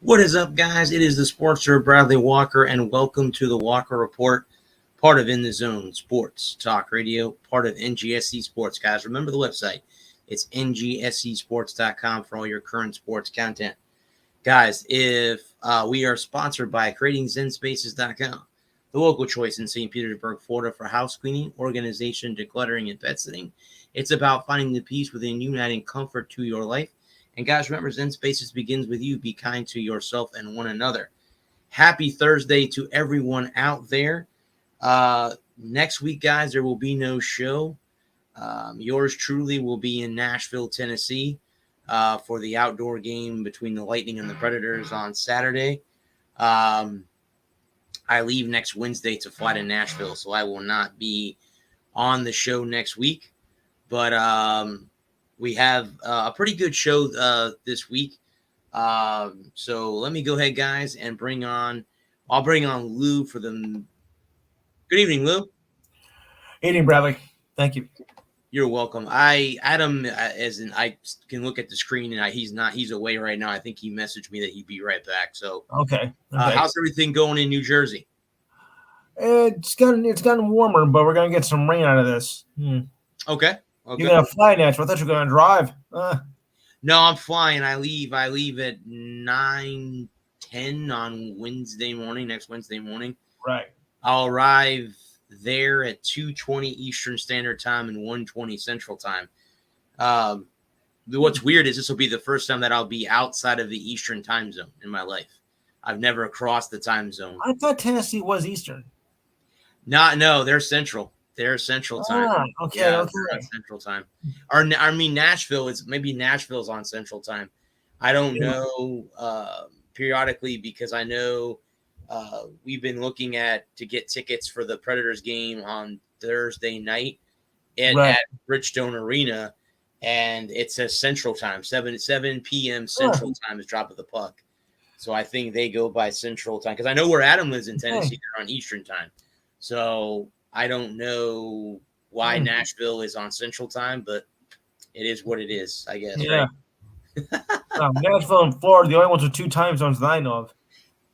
What is up, guys? It is the Sportster Bradley Walker, and welcome to the Walker Report, part of In the Zone Sports Talk Radio, part of NGSC Sports. Guys, remember the website. It's ngscsports.com for all your current sports content. Guys, if we are sponsored by creatingzenspaces.com, the local choice in St. Petersburg, Florida for house cleaning, organization, decluttering, and pet sitting. It's about finding the peace within you and adding comfort to your life. And guys, remember, Zen Spaces begins with you. Be kind to yourself and one another. Happy Thursday to everyone out there. Next week, guys, there will be no show. Yours truly will be in Nashville, Tennessee, for the outdoor game between the Lightning and the Predators on Saturday. I leave next Wednesday to fly to Nashville, so I will not be on the show next week. But we have a pretty good show this week. So let me go ahead, guys, and I'll bring on Lou for the. Good evening, Lou. Evening, Bradley. Thank you. You're welcome. Adam, I can look at the screen, and he's away right now. I think he messaged me that he'd be right back. So okay. How's everything going in New Jersey? It's gotten warmer, but we're gonna get some rain out of this. Okay. You're gonna fly, Nashville. I thought you were gonna drive. No, I'm flying. I leave at 9:10 on Wednesday morning. Next Wednesday morning. Right. I'll arrive there at 2:20 Eastern Standard Time and 1:20 Central Time. What's weird is this will be the first time that I'll be outside of the Eastern time zone in my life. I've never crossed the time zone. I thought Tennessee was Eastern. No, they're Central. They're Central time. Okay. Central time. Nashville is maybe Nashville's on Central time. I don't know periodically because I know we've been looking to get tickets for the Predators game on Thursday night at Bridgestone Arena, and it says Central time, 7 p.m. Central time is drop of the puck. So I think they go by Central time because I know where Adam lives in Tennessee. They're on Eastern time. So I don't know why Nashville is on Central time, but it is what it is, I guess. Yeah. Right? Nashville and Florida, the only ones with two time zones that I know of.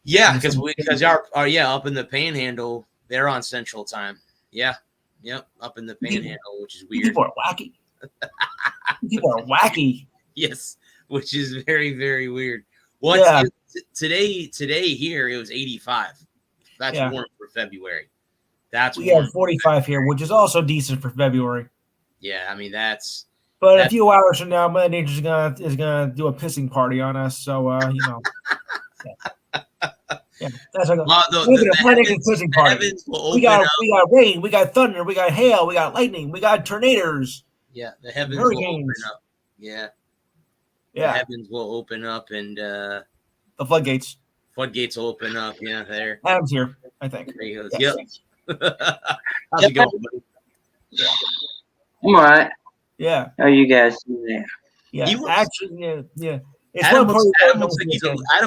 Yeah, because up in the Panhandle, they're on Central time. Yeah, yep, up in the Panhandle, which is weird. People are wacky. People are wacky. Yes, which is very, very weird. Well, today here it was 85. That's warm for February. We have 45 here, which is also decent for February. Yeah, I mean that's. But a few hours from now, Mother Nature is gonna do a pissing party on us. So Yeah, that's like a pissing party. We got rain, we got thunder, we got hail, we got lightning, we got tornadoes. Yeah, the heavens will open up. Yeah. The heavens will open up and the floodgates. Floodgates will open up. Yeah, there. Adam's here, I think. There he goes. Yep. How's it going, buddy? Yeah. I'm all right. Yeah. How are you guys doing? Yeah. Yeah. Adam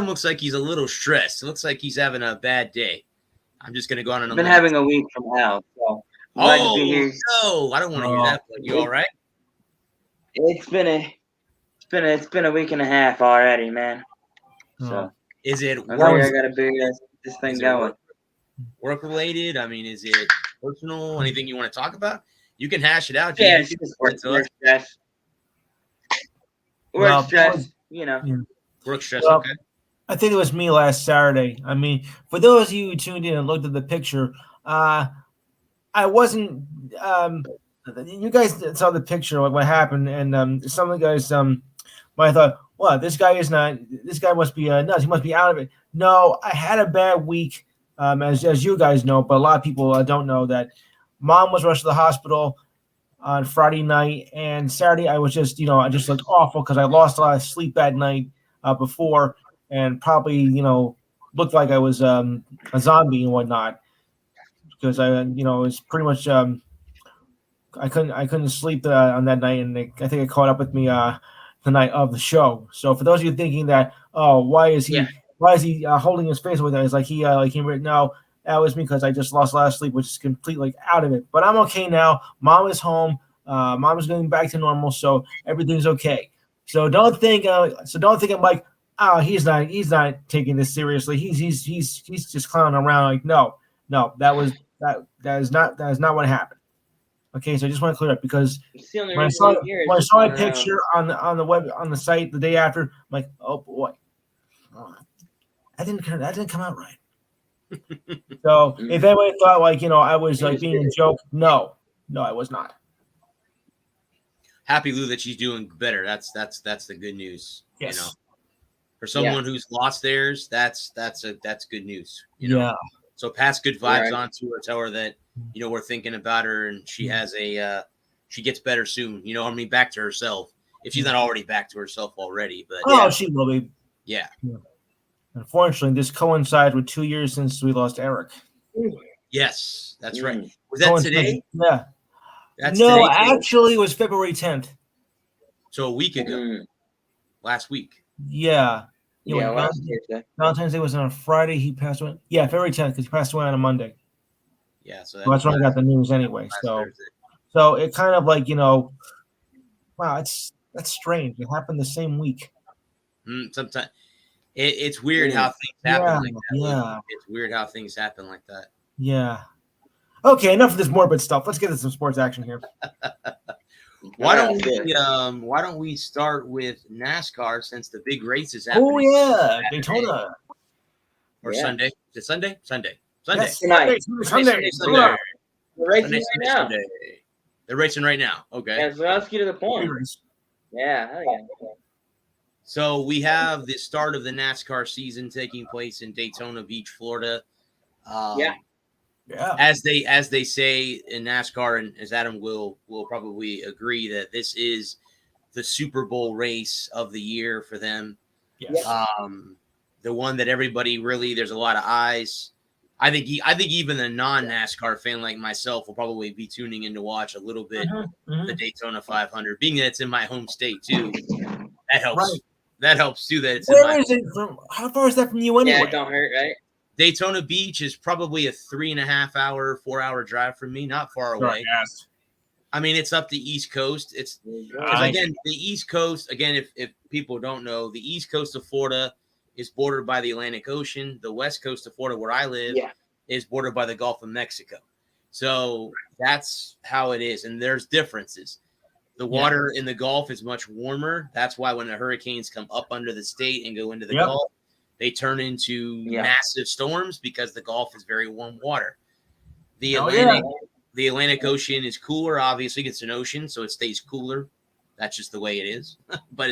looks like he's a little stressed. It looks like he's having a bad day. I'm just gonna go on and. I've been having a week from hell, so glad to be here. No, I don't want to hear that. But you all right? It's been a week and a half already, man. So is it? I gotta be this thing going. Work related? I mean, is it personal? Anything you want to talk about? You can hash it out. Yeah, it's just work stress. Work stress, Work stress, well, okay. I think it was me last Saturday. I mean, for those of you who tuned in and looked at the picture, I wasn't you guys saw the picture of what happened, and some of the guys might have thought, well, this guy must be nuts. He must be out of it. No, I had a bad week. As you guys know, but a lot of people don't know that Mom was rushed to the hospital on Friday night, and Saturday I was just, I just looked awful because I lost a lot of sleep that night before, and probably, looked like I was a zombie and whatnot because I, it was pretty much I couldn't sleep on that night, and I think it caught up with me the night of the show. So for those of you thinking that, why is he? Yeah. Why is he holding his face with it? It's like he no, that was me because I just lost a lot of sleep, which is completely out of it. But I'm okay now. Mom is home. Mom is going back to normal, so everything's okay. So don't think I'm like oh, he's not taking this seriously. He's just clowning around. Like, no, that is not what happened. Okay, so I just want to clear up because It's the only when I reason saw I'm here is when I just saw a clown around. picture on the site the day after, I'm like, oh boy, that didn't come out right. So if anybody thought like I was like being a joke, no, I was not. Happy Lou that she's doing better. That's the good news. Yes. For someone who's lost theirs, that's good news. Yeah. So pass good vibes on to her. Tell her that we're thinking about her, and she has she gets better soon. Back to herself. If she's not already back to herself already, but she will be. Yeah. Unfortunately, this coincides with 2 years since we lost Eric. Yes, that's right. Was that today? Yeah. That's no, today, actually, it was February 10th. So a week ago, last week. Yeah. Valentine's Day was on a Friday. He passed away. Yeah, February 10th because he passed away on a Monday. Yeah, so that's when I got the news anyway. So it kind of like wow, that's strange. It happened the same week. Sometimes it's weird how things happen like that. Yeah, it's weird how things happen like that. Yeah. Okay, enough of this morbid stuff. Let's get into some sports action here. Why don't we start with NASCAR since the big race is happening? Oh yeah, Daytona or Sunday? Is it Sunday? Sunday. Yes, tonight. Sunday. They're racing right now. Sunday. They're racing right now. Okay. Yeah, Zalowski to the point. Yeah, hell yeah. So we have the start of the NASCAR season taking place in Daytona Beach, Florida. Yeah. As they say in NASCAR, and as Adam will probably agree, that this is the Super Bowl race of the year for them. Yes. The one that everybody really, there's a lot of eyes. I think even a non-NASCAR fan like myself will probably be tuning in to watch a little bit the Daytona 500, being that it's in my home state too. That helps. Right. That helps too. That it's Where is it from? How far is that from you anyway? Yeah, it don't hurt, right? Daytona Beach is probably a 3.5 hour, 4 hour drive from me, not far away. Yes. I mean, it's up the East Coast. It's again the East Coast. Again, if people don't know, the East Coast of Florida is bordered by the Atlantic Ocean. The West Coast of Florida, where I live, is bordered by the Gulf of Mexico. So that's how it is, and there's differences. The water in the Gulf is much warmer. That's why when the hurricanes come up under the state and go into the Gulf, they turn into massive storms because the Gulf is very warm water. The Atlantic Ocean is cooler. Obviously, it's an ocean, so it stays cooler. That's just the way it is. But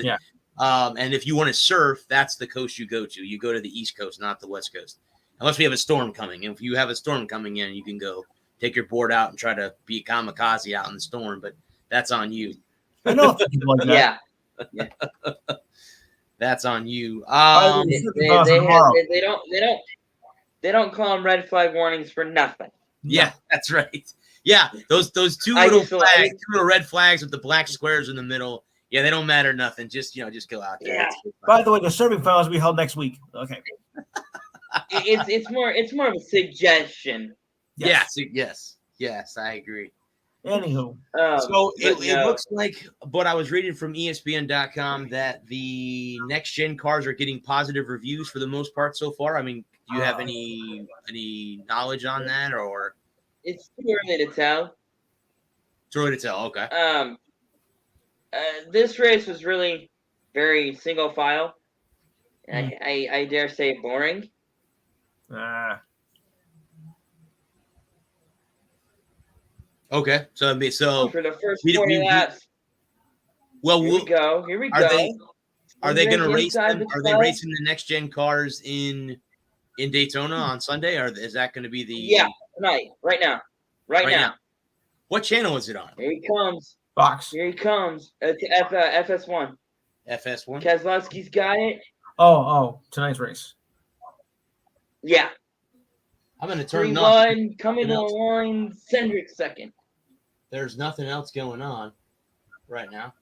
and if you want to surf, that's the coast you go to. You go to the East Coast, not the West Coast, unless we have a storm coming. And if you have a storm coming in, you can go take your board out and try to be a kamikaze out in the storm. But that's on you. I know people like that. Yeah. That's on you. They don't call them red flag warnings for nothing. Yeah, that's right. Yeah, those two little red flags with the black squares in the middle. Yeah, they don't matter nothing. Just go out there. Yeah. By the way, the surfing finals will be held next week. Okay. It's more of a suggestion. Yes, I agree. Anywho, so it looks like, but I was reading from ESPN.com that the next gen cars are getting positive reviews for the most part so far. I mean, do you have any knowledge on that, or it's too early to tell? Too early to tell. Okay. This race was really very single file. I dare say boring. Okay, so for the first 40 laps. Well, here we go. Are they going to race them? Are they racing the next gen cars in Daytona on Sunday, or is that going to be the tonight? Right now. What channel is it on? Here he comes. Fox. Here he comes. FS1. FS1. Keselowski's got it. Oh, tonight's race. Yeah. I'm going to turn 3-1, coming to the line, Cendric second. There's nothing else going on right now.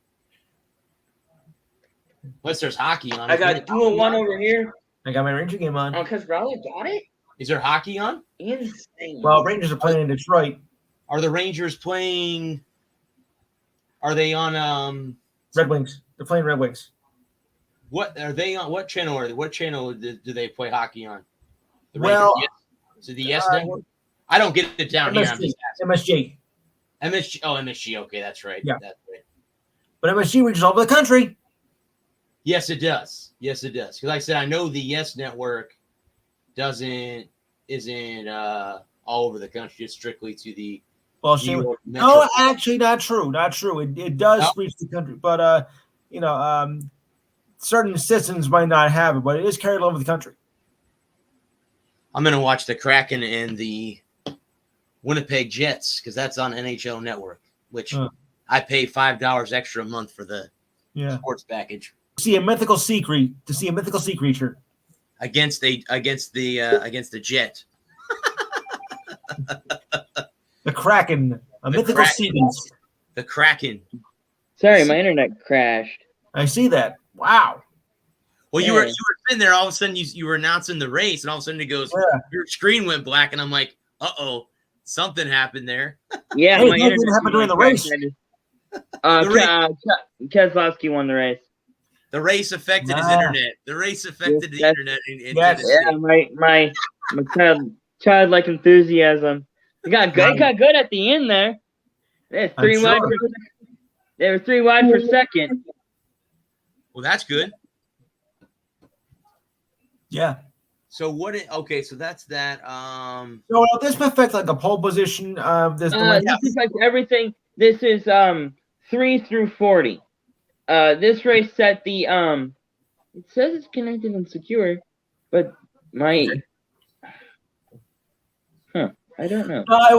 Unless there's hockey on. I got 2-1 over here. I got my Ranger game on. Oh, because Raleigh got it? Is there hockey on? Insane. Well, Rangers are playing in Detroit. Are the Rangers playing? Are they on Red Wings? They're playing Red Wings. What are they on? What channel are they? What channel do they play hockey on? The Well, Rangers? Yes. So the Yes Network. I don't get it down here. I'm just asking. MSG. MSG. Oh, MSG. Okay, that's right. Yeah. That's right. But MSG reaches all over the country. Yes, it does. Yes, it does. Because like I said, I know the Yes Network isn't all over the country, just strictly to the Well, New York no, metro. actually, not true. Not true. It does reach the country, but certain citizens might not have it, but it is carried all over the country. I'm gonna watch the Kraken and the Winnipeg Jets because that's on NHL Network, which I pay $5 extra a month for the sports package. To see a mythical sea creature against the Jet. The Kraken, mythical sea beast. The Kraken. Sorry, my internet crashed. I see that. Wow. Well, you were sitting there. All of a sudden, you were announcing the race, and all of a sudden it goes. Yeah. Your screen went black, and I'm like, "Uh-oh, something happened there." Yeah, my internet happened during the race. Keselowski won the race. The race affected his internet. The race affected the internet. My childlike enthusiasm. It got good at the end there. They were 3 wide for second. Well, that's good. Yeah. So what? So that's that. So this affects like a pole position. This affects everything. This is 3 through 40. This race set the It says it's connected and secure, but I don't know. I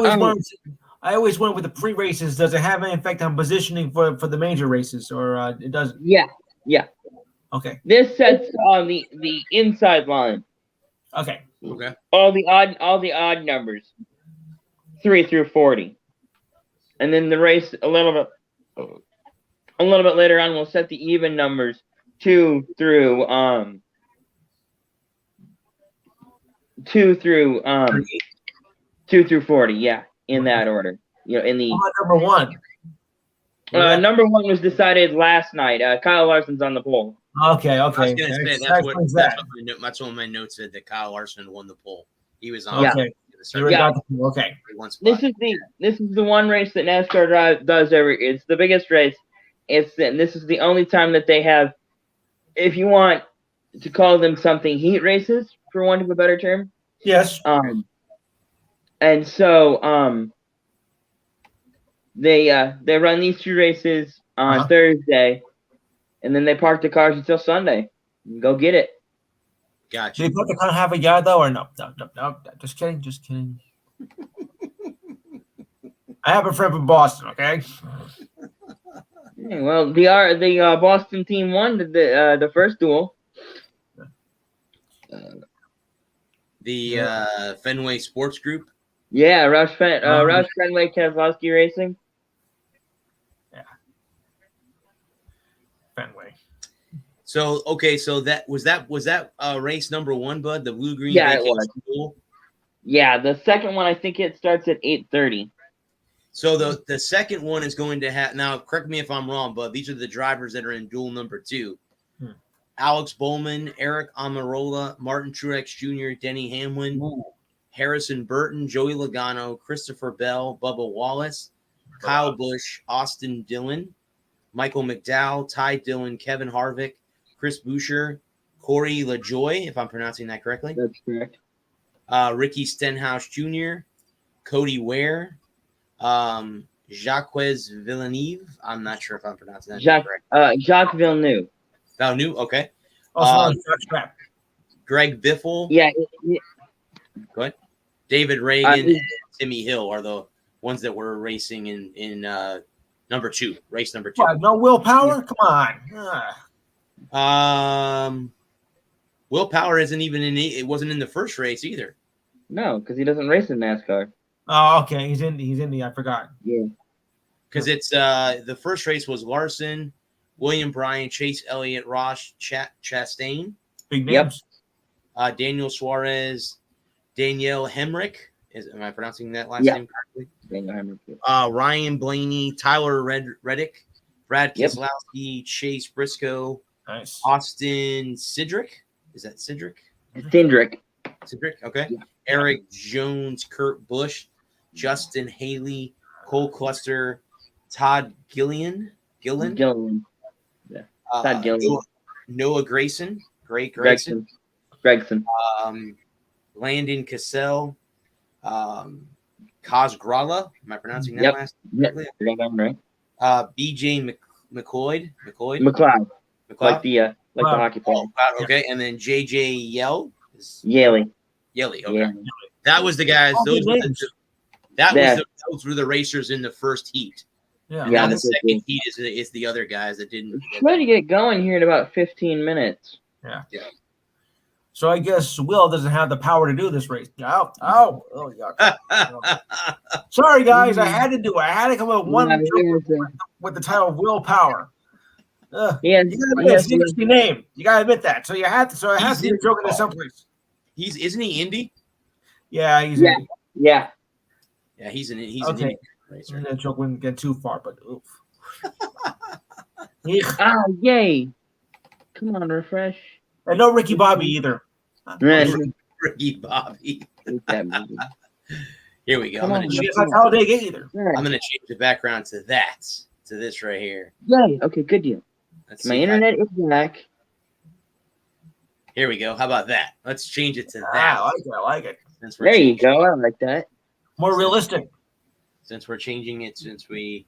always wonder with the pre-races. Does it have any effect on positioning for the major races, or it doesn't? Yeah. Okay. This sets on the inside line. Okay. All the odd numbers, 3 through 40, and then the race a little bit later on will set the even numbers, 2 through 40. Yeah, in that order. In the number one. Number one was decided last night. Kyle Larson's on the pole. Okay. I was going to say that's what my notes said, that Kyle Larson won the pole. He was on. Okay. Okay. This is the one race that NASCAR does every. It's the biggest race. This is the only time that they have, if you want to call them something, heat races, for want of a better term. Yes. And so they run these 2 races on Thursday, and then they park the cars until Sunday. Go get it. Gotcha. Do they put the car half a yard though, or no? No. Just kidding. I have a friend from Boston. Okay. Well, the Boston team won the first duel. The Fenway Sports Group. Yeah, Roush Fenway Keselowski Racing. Yeah. Fenway. So that was race number 1, Bud, the Blue Green. Yeah, it was. Duel? Yeah, the second one I think it starts at 8:30. So the second one is going to have, now correct me if I'm wrong, but these are the drivers that are in duel number 2. Alex Bowman, Eric Amarola, Martin Truex Jr., Denny Hamlin, Harrison Burton, Joey Logano, Christopher Bell, Bubba Wallace, Kyle Busch, Austin Dillon, Michael McDowell, Ty Dillon, Kevin Harvick, Chris Buescher, Corey LaJoie, if I'm pronouncing that correctly. That's correct. Ricky Stenhouse Jr., Cody Ware, Jacques Villeneuve. I'm not sure if I'm pronouncing that correctly. Jacques Villeneuve. Villeneuve, okay. Greg Biffle. Yeah. Go ahead. David Reagan and Timmy Hill are the ones that were racing in number 2, race number 2. What, no Will Power? Come on. Will Power isn't even it wasn't in the first race either. No, because he doesn't race in NASCAR. Oh, okay. He's in the I forgot. Yeah. Because it's the first race was Larson, William Bryan, Chase Elliott, Ross Chastain. Big names. Yep. Daniel Suarez, Danielle Hemrick. Am I pronouncing that last name correctly? Daniel Hemrick. Ryan Blaney, Tyler Reddick, Brad Keselowski, Chase Briscoe, Nice. Austin Sidrick. Is that Sidrick? Cindric. Sidrick, okay. Yeah. Eric Jones, Kurt Busch, Justin Haley, Cole Cluster, Todd Gillen, Gillian. Todd Gillian. Noah Grayson, Grayson, Gregson. Landon Cassell, Kaz Grala. Am I pronouncing that last correctly? Yep. Right. BJ McLeod. McLeod. Like the hockey player. Oh, wow, okay. And then JJ Yaley. Okay. Yeah. That was the guys. Those Those were the racers in the first heat. Yeah. And now the second heat is the other guys that didn't. Try to get going here in about 15 minutes. Yeah. Yeah. So I guess Will doesn't have the power to do this race. Oh, yuck. Sorry, guys. I had to do it. I had to come up with one with the title of Willpower. You gotta admit, it's an interesting name. You gotta admit that. So you have to. So it has to be a joke in someplace. Isn't he Indy? Yeah, he's Indy. Yeah. Yeah, he's an Indy racer. That joke wouldn't get too far, but oof. Yay! Come on, refresh. And no Ricky Bobby either. Ricky Bobby. Here we go. I'm gonna change the background to this right here. Yay! Okay, good deal. My internet is back. Here we go. How about that? Let's change it to that. I like it. There you go. I like that. More realistic. Since we're changing it, since we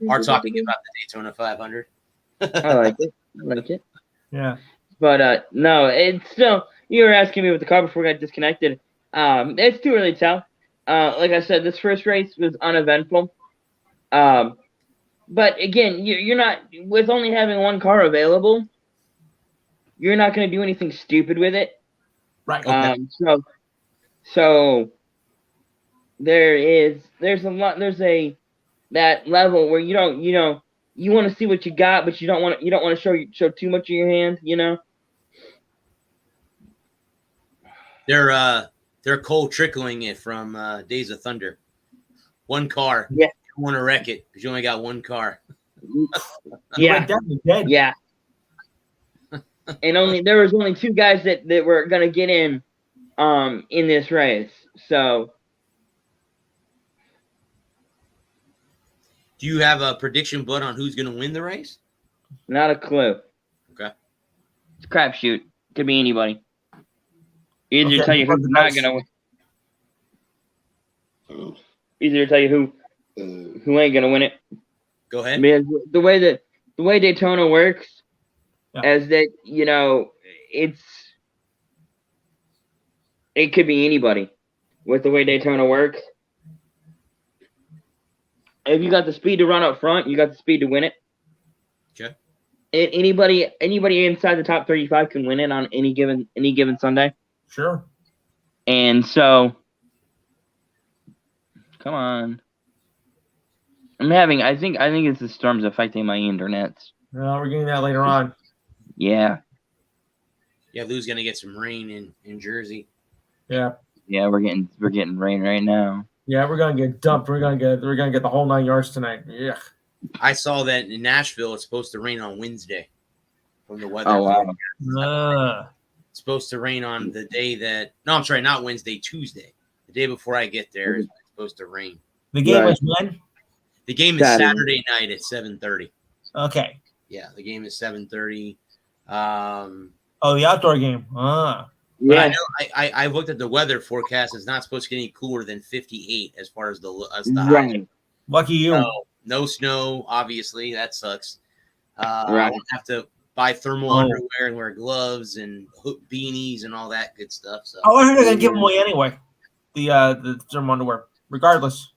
are talking about the Daytona 500. I like it. Yeah. But no, it's still. You were asking me with the car before we got disconnected. It's too early to tell. Like I said, this first race was uneventful. But again, you're not with only having one car available. You're not going to do anything stupid with it, right? Okay. So there's that level where you want to see what you got, but you don't want to show too much of your hand, They're cold trickling it from Days of Thunder. One car. Yeah. You want to wreck it because you only got one car. Yeah. Yeah. And there was only two guys that were gonna get in this race. So do you have a prediction, Bud, on who's gonna win the race? Not a clue. Okay. It's a crapshoot. Could be anybody. Either tell you who's not gonna win. Either tell you who ain't gonna win it. Go ahead. Because the way Daytona works, as that it could be anybody. With the way Daytona works, if you got the speed to run up front, you got the speed to win it. Okay. Anybody inside the top 35 can win it on any given Sunday. Sure. And so, come on. I think it's the storms affecting my internet. No, we're getting that later on. Yeah. Yeah, Lou's gonna get some rain in Jersey. Yeah. Yeah, we're getting rain right now. Yeah, we're gonna get dumped. We're gonna get the whole 9 yards tonight. Yeah. I saw that in Nashville it's supposed to rain on Wednesday from the weather. Oh wow. It's supposed to rain on the day that not Wednesday, Tuesday. The day before I get there, it's supposed to rain. The game is when? The game is Saturday night at 7:30. Okay. Yeah, the game is 7:30. The outdoor game. But I know I looked at the weather forecast. It's not supposed to get any cooler than 58 as far as the high. Lucky you. So, no snow, obviously. That sucks. I won't have to buy thermal underwear and wear gloves and beanies and all that good stuff. So I heard they're gonna give them away anyway. The thermal underwear, regardless.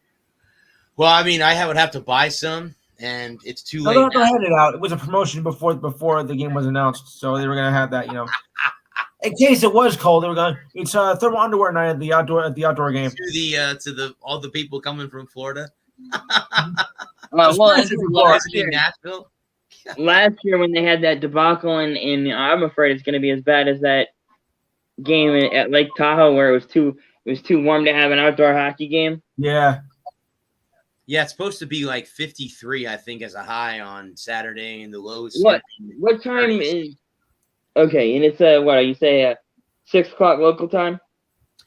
Well, I mean, I would have to buy some, and it's too late. Go ahead it out. It was a promotion before the game was announced, so they were gonna have that, In case it was cold, they were going. It's thermal underwear night at the outdoor game. To all the people coming from Florida. Nashville. Last year when they had that debacle, and I'm afraid it's going to be as bad as that game at Lake Tahoe where it was too warm to have an outdoor hockey game. Yeah. Yeah, it's supposed to be like 53, I think, as a high on Saturday, and the lows. What time is Okay, and it's what you say 6 o'clock local time?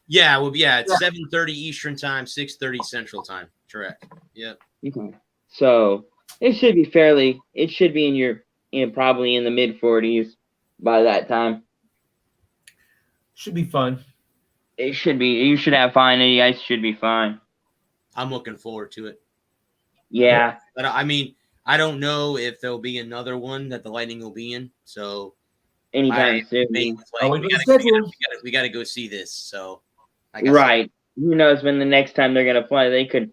Yeah, well, yeah, it's 7:30 Eastern time, 6:30 Central time. Correct. Yep. Okay. So it should be fairly. It should be probably in the mid 40s by that time. Should be fun. It should be. You should have fine. The ice should be fine. I'm looking forward to it. Yeah. But I mean, I don't know if there'll be another one that the Lightning will be in. So Anytime soon. we got to go see this. So right. Who knows when the next time they're gonna play? They could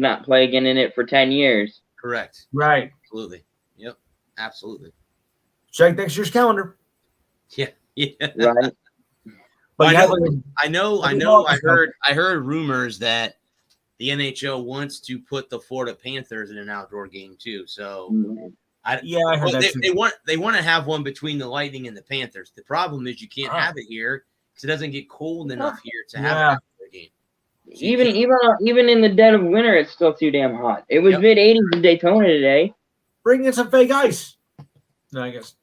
not play again in it for 10 years. Correct. Right. Absolutely. Yep. Absolutely. Check next year's calendar. Yeah. Yeah. Right. But I know. I heard rumors that the NHL wants to put the Florida Panthers in an outdoor game too. So I heard that too. They want to have one between the Lightning and the Panthers. The problem is you can't have it here because it doesn't get cold enough here to have an outdoor game. So even in the dead of winter, it's still too damn hot. It was mid-80s in Daytona today. Bring in some fake ice. No, I guess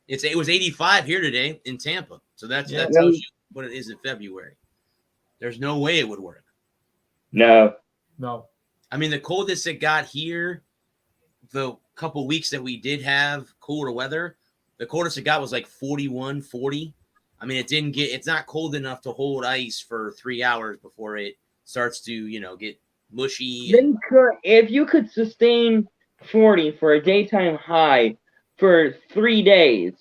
it was 85 here today in Tampa. So that tells you what it is in February. There's no way it would work. No. I mean, the coldest it got here, the couple weeks that we did have cooler weather, the coldest it got was like 41, 40. I mean, it's not cold enough to hold ice for 3 hours before it starts to, get mushy. If you could sustain 40 for a daytime high for 3 days,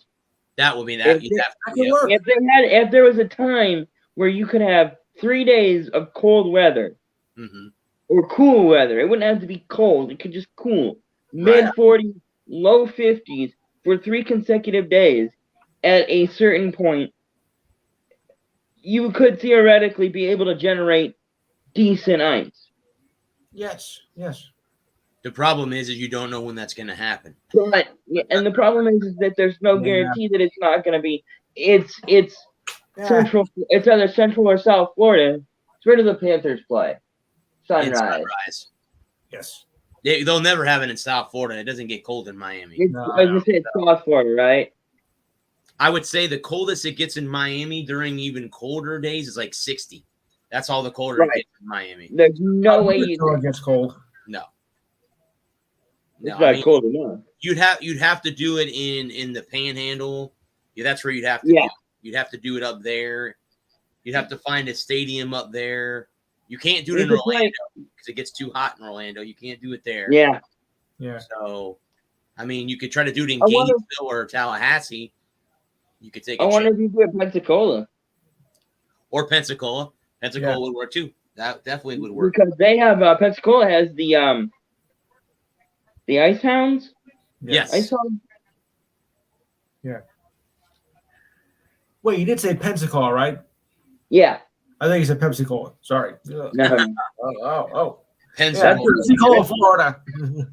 that would be that. If there was a time where you could have 3 days of cold weather or cool weather, it wouldn't have to be cold. It could just cool. Mid 40s, low 50s for 3 consecutive days. At a certain point, you could theoretically be able to generate decent ice. Yes. The problem is you don't know when that's going to happen. And the problem is that there's no guarantee that it's not going to be. It's central. It's either Central or South Florida. It's where do the Panthers play? Sunrise. Yes. They'll never have it in South Florida. It doesn't get cold in Miami. I was going to say it's South Florida, right? I would say the coldest it gets in Miami during even colder days is like 60. That's all the colder it gets in Miami. There's no way it gets cold. No. It's not cold enough. You'd have to do it in the Panhandle. Yeah, that's where you'd have to do it. You'd have to do it up there. You'd have to find a stadium up there. You can't do it in Orlando because it gets too hot in Orlando. You can't do it there. Yeah. So, I mean, you could try to do it in Gainesville or Tallahassee. You could take. I wonder if you do it Pensacola. Or Pensacola. Pensacola would work too. That definitely would work. Because they have Pensacola has the Ice Hounds. Yes. Ice Hounds. Yeah. Wait, you did say Pensacola, right? Yeah. I think you said Pepsi-Cola. Sorry. No. Oh. Pensacola, Florida.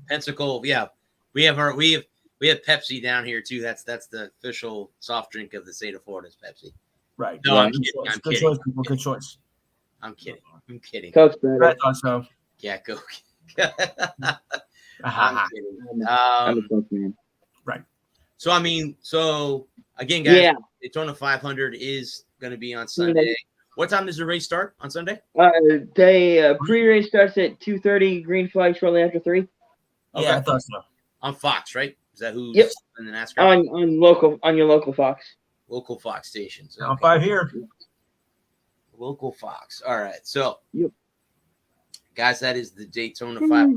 Pensacola, yeah. We have Pepsi down here too. That's the official soft drink of the state of Florida is Pepsi. Right. No, I'm kidding. I'm good kidding. Choice, people. Good choice. I'm kidding. Coke's better. I thought so. Yeah, Coke. I'm kidding. I'm a Coke man. Right. So again, guys, Daytona 500 is going to be on Sunday. What time does the race start on Sunday? Pre-race starts at 2:30. Green flag shortly after 3. Okay. Yeah, I thought so. On Fox, right? Is that who's in the NASCAR? On your local Fox. Local Fox stations. Okay. 5 here. Local Fox. All right. So, guys, that is the Daytona 500.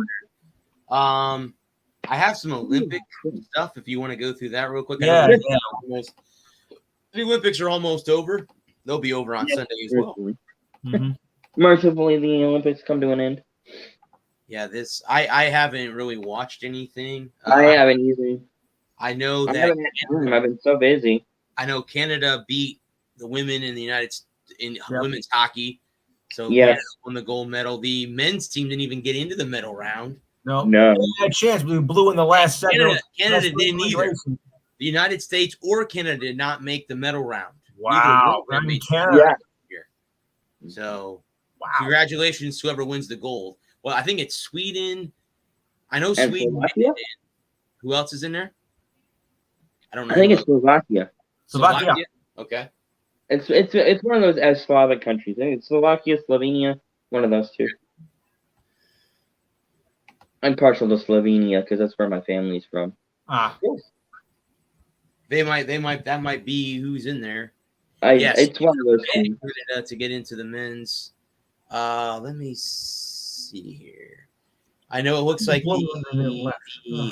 I have some Olympic stuff if you want to go through that real quick. The Olympics are almost over. They'll be over on Sunday as well. Mercifully, the Olympics come to an end. Yeah, I haven't really watched anything. I haven't either. I know that I've been so busy. I know Canada beat the women in the women's hockey. So Canada won the gold medal. The men's team didn't even get into the medal round. No. They had a chance. We blew in the last second. Canada didn't either. The United States or Canada did not make the medal round. Wow. Canada. So, congratulations to whoever wins the gold. Well, I think it's Sweden. I know Sweden. Who else is in there? I don't know. I think it's Slovakia. Slovakia. Okay. It's one of those Slavic countries. I think it's Slovakia, Slovenia, one of those two. I'm partial to Slovenia because that's where my family's from. Ah. That might be who's in there. Yes, it's one of those two. To get into the men's. Let me see here. I know it looks like the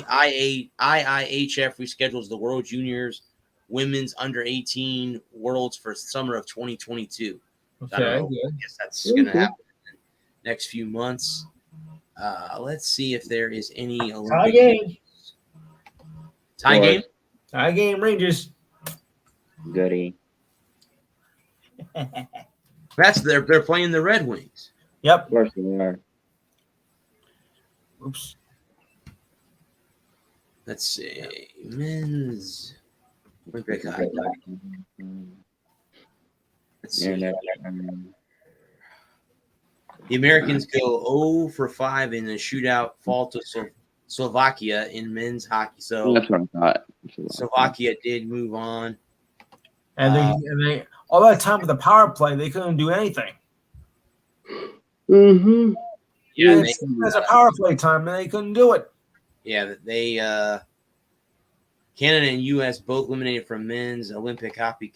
IIHF reschedules the World Juniors Women's Under 18 Worlds for summer of 2022. Okay, I don't know. I guess that's going to happen in the next few months. Let's see if there is any Olympic game. Tie game? Tie game, Rangers. Goody. They're playing the Red Wings. Yep. Of course they are. Oops. Let's see. Men's Olympic hockey. Let's see. The Americans go 0 for 5 in the shootout fall to Slovakia in men's hockey. So that's what I thought. Slovakia did move on. And they all that time with the power play, they couldn't do anything. Mm-hmm. Yeah, there's a power play time, and they couldn't do it. Yeah, they Canada and U.S. both eliminated from men's Olympic hockey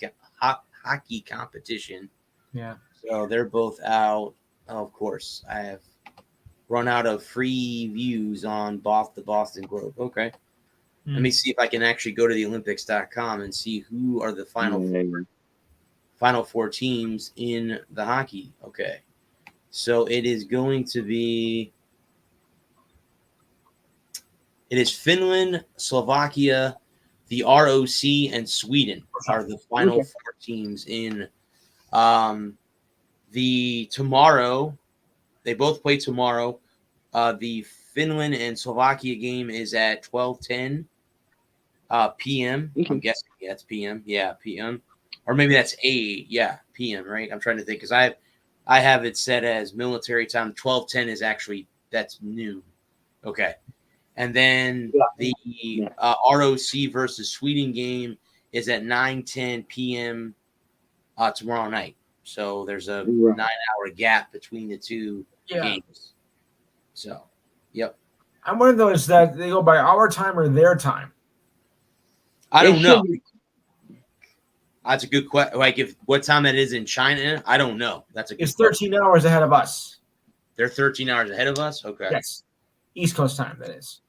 competition. Yeah. So they're both out. Oh, of course, I have run out of free views on the Boston Globe. Okay. Let me see if I can actually go to the Olympics.com and see who are the final four teams in the hockey. Okay. So it is going to be Finland, Slovakia, the ROC, and Sweden are the final four teams in the tomorrow. They both play tomorrow. The Finland and Slovakia game is at 12:10 p.m. I'm guessing it's p.m. Yeah, p.m. Or maybe that's p.m. Right? I'm trying to think because I have it set as military time. 12:10 is actually that's noon. Okay. And then the ROC versus Sweden game is at 9:10 p.m. Tomorrow night. So there's a 9-hour gap between the two games. So, yep. I'm wondering though, is that they go by our time or their time? I don't know. That's a good question. Like, what time that is in China, I don't know. That's a good. It's 13 hours ahead of us. They're 13 hours ahead of us. Okay. Yes, East Coast time. That is.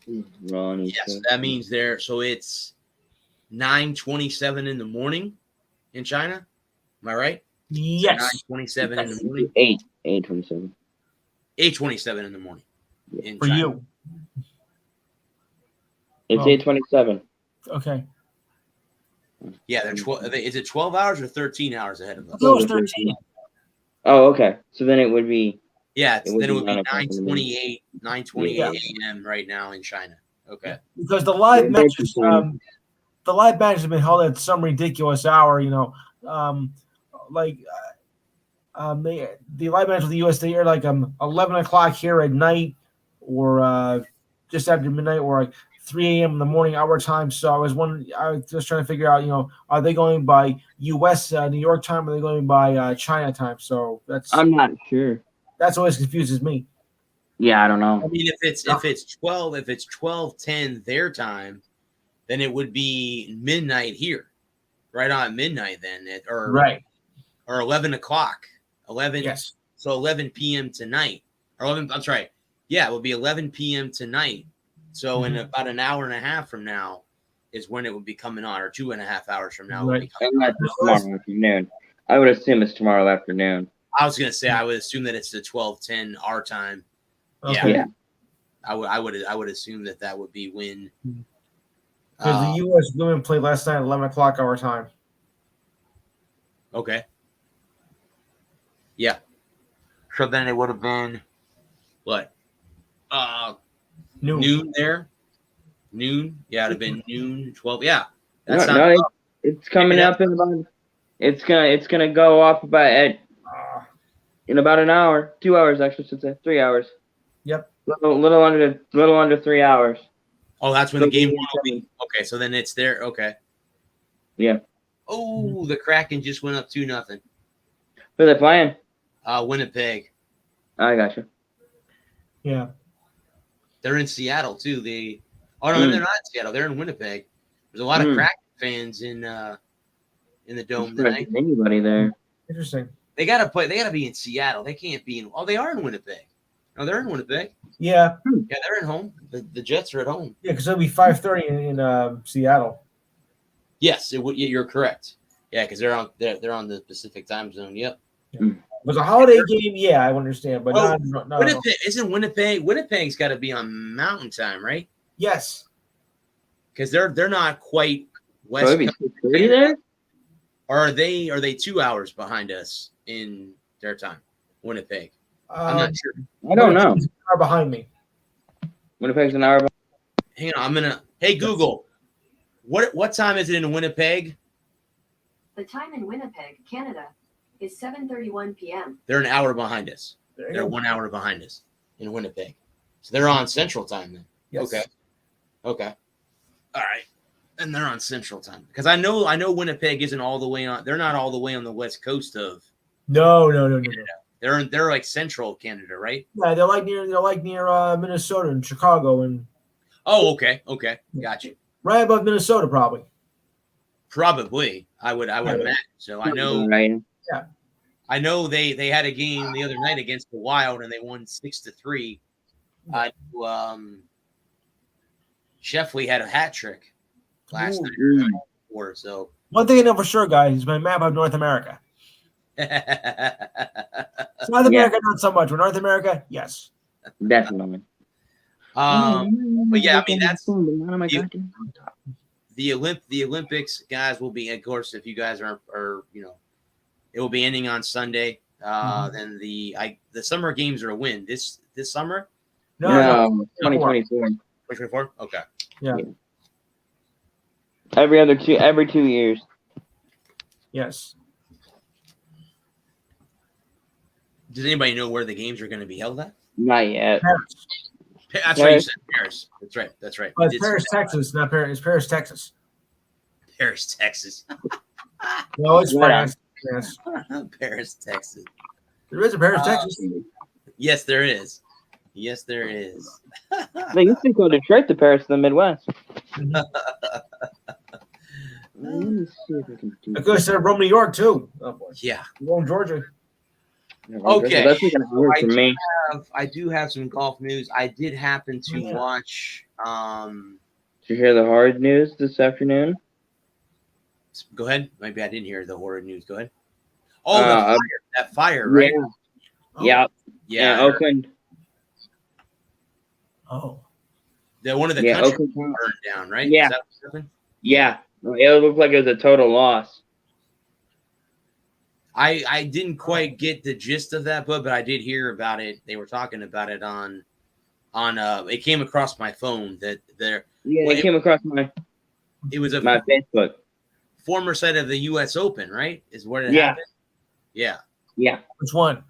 Yes, that means they're so it's 9:27 in the morning in China. Am I right? Yes. 9:27 in the morning. 8:27. 8:27 in the morning. In For China. you. It's 8:27. Okay. Yeah, they're 12. Is it 12 hours or 13 hours ahead of us? No, it's 13. Oh, okay. So then it would be. Yeah, then it would be 9:28 a.m. right now in China. Okay. Because the live matches, have been held at some ridiculous hour. You know, the live match with the U.S. they air like 11 o'clock here at night, or just after midnight, or like 3 a.m. in the morning our time. So I was just trying to figure out, you know, are they going by U.S. New York time, or are they going by China time? So I'm not sure. That's always confuses me. Yeah, I don't know. I mean, if it's 12:10 their time, then it would be midnight here, right on midnight then, or 11 o'clock, 11. Yes. So 11 p.m. tonight, or 11. I'm sorry. Yeah, it would be 11 p.m. tonight. So in about an hour and a half from now is when it would be coming on, or 2.5 hours from now. Right. Tomorrow afternoon. I would assume it's tomorrow afternoon. I was gonna say I would assume that it's the 12:10 our time. Okay. Yeah. I would assume that would be when. Because the U.S. women played last night at 11 o'clock our time. Okay. Yeah. So then it would have been what? Noon there. Noon. Yeah, it'd have been noon 12. Yeah. That's it's coming up in about. It's gonna go off about in about an hour, 2 hours actually, should say 3 hours. Yep. Little under 3 hours. Oh, that's when So the game game one will be. Okay, so then it's there. Okay. Yeah. Oh, the Kraken just went up 2-0. Who are they playing? Winnipeg. I gotcha. Yeah. They're in Seattle too. No, they're not in Seattle. They're in Winnipeg. There's a lot of Kraken fans in the dome tonight. Anybody there? Interesting. They gotta play. They gotta be in Seattle. They can't be in. Oh, they are in Winnipeg. No, they're in Winnipeg. Yeah. Yeah, they're at home. The Jets are at home. Yeah, because it'll be 5:30 in Seattle. Yes, it would. Yeah, you're correct. Yeah, because they're on the Pacific time zone. Yep. It was a holiday game. Yeah, I understand, but Well, not Winnipeg isn't Winnipeg. Winnipeg's got to be on Mountain Time, right? Yes. Because they're not quite west. So it'd be 2:30 there. Or are they 2 hours behind us in their time? Winnipeg. I'm not sure. I don't know. Are behind me. Winnipeg's an hour behind. Hang on, Hey Google, what time is it in Winnipeg? The time in Winnipeg, Canada, is 7:31 p.m. They're an hour behind us. There you They're go. 1 hour behind us in Winnipeg. So they're on Central Time then. Yes. Okay. All right. And they're on Central Time because I know Winnipeg isn't all the way on. They're not all the way on the west coast of. No. They're like Central Canada, right? Yeah, they're like near Minnesota and Chicago and. Oh, okay. Gotcha. Right above Minnesota, probably. Probably, I would imagine. So I know. Right. Yeah. I know they had a game the other night against the Wild and they won 6-3. Sheffley had a hat trick last night. Before, so One thing I know for sure, guys, is my map of North America. South America, not so much. But North America, yes. Definitely. But yeah, I mean that's the the Olympics, guys, will be, of course, if you guys are it will be ending on Sunday. Then the summer games are a win this summer. No. 2024. 2024. Okay. Yeah. Every 2 years. Yes. Does anybody know where the games are going to be held at? Not yet. Paris. That's right. You said Paris. That's right. But it's Paris, Texas, not Paris. It's Paris, Texas. Paris, Texas. No, it's France. Yes. Paris, Texas. There is a Paris, Texas. Yes, there is. Yes, there is. They used to call Detroit to Paris in the Midwest. Let me see if I can do I could have said Rome, New York, too. Oh, boy. Yeah. Rome, Georgia. Okay. That's not gonna work for me. I do have some golf news. I did happen to watch. Did you hear the hard news this afternoon? Go ahead. Maybe I didn't hear the horrid news. Go ahead. Oh, the fire. That fire, right? Yeah. Oh. Yeah. Yeah. Oakland. Oh. One of the countries Oakland burned down, right? Yeah. Is that what happened? Yeah. It looked like it was a total loss. I didn't quite get the gist of that, but I did hear about it. They were talking about it on it came across my phone that It came across my Facebook. Former site of the U.S. Open, right? Is where it Yeah. happened? Yeah. Yeah. Which one?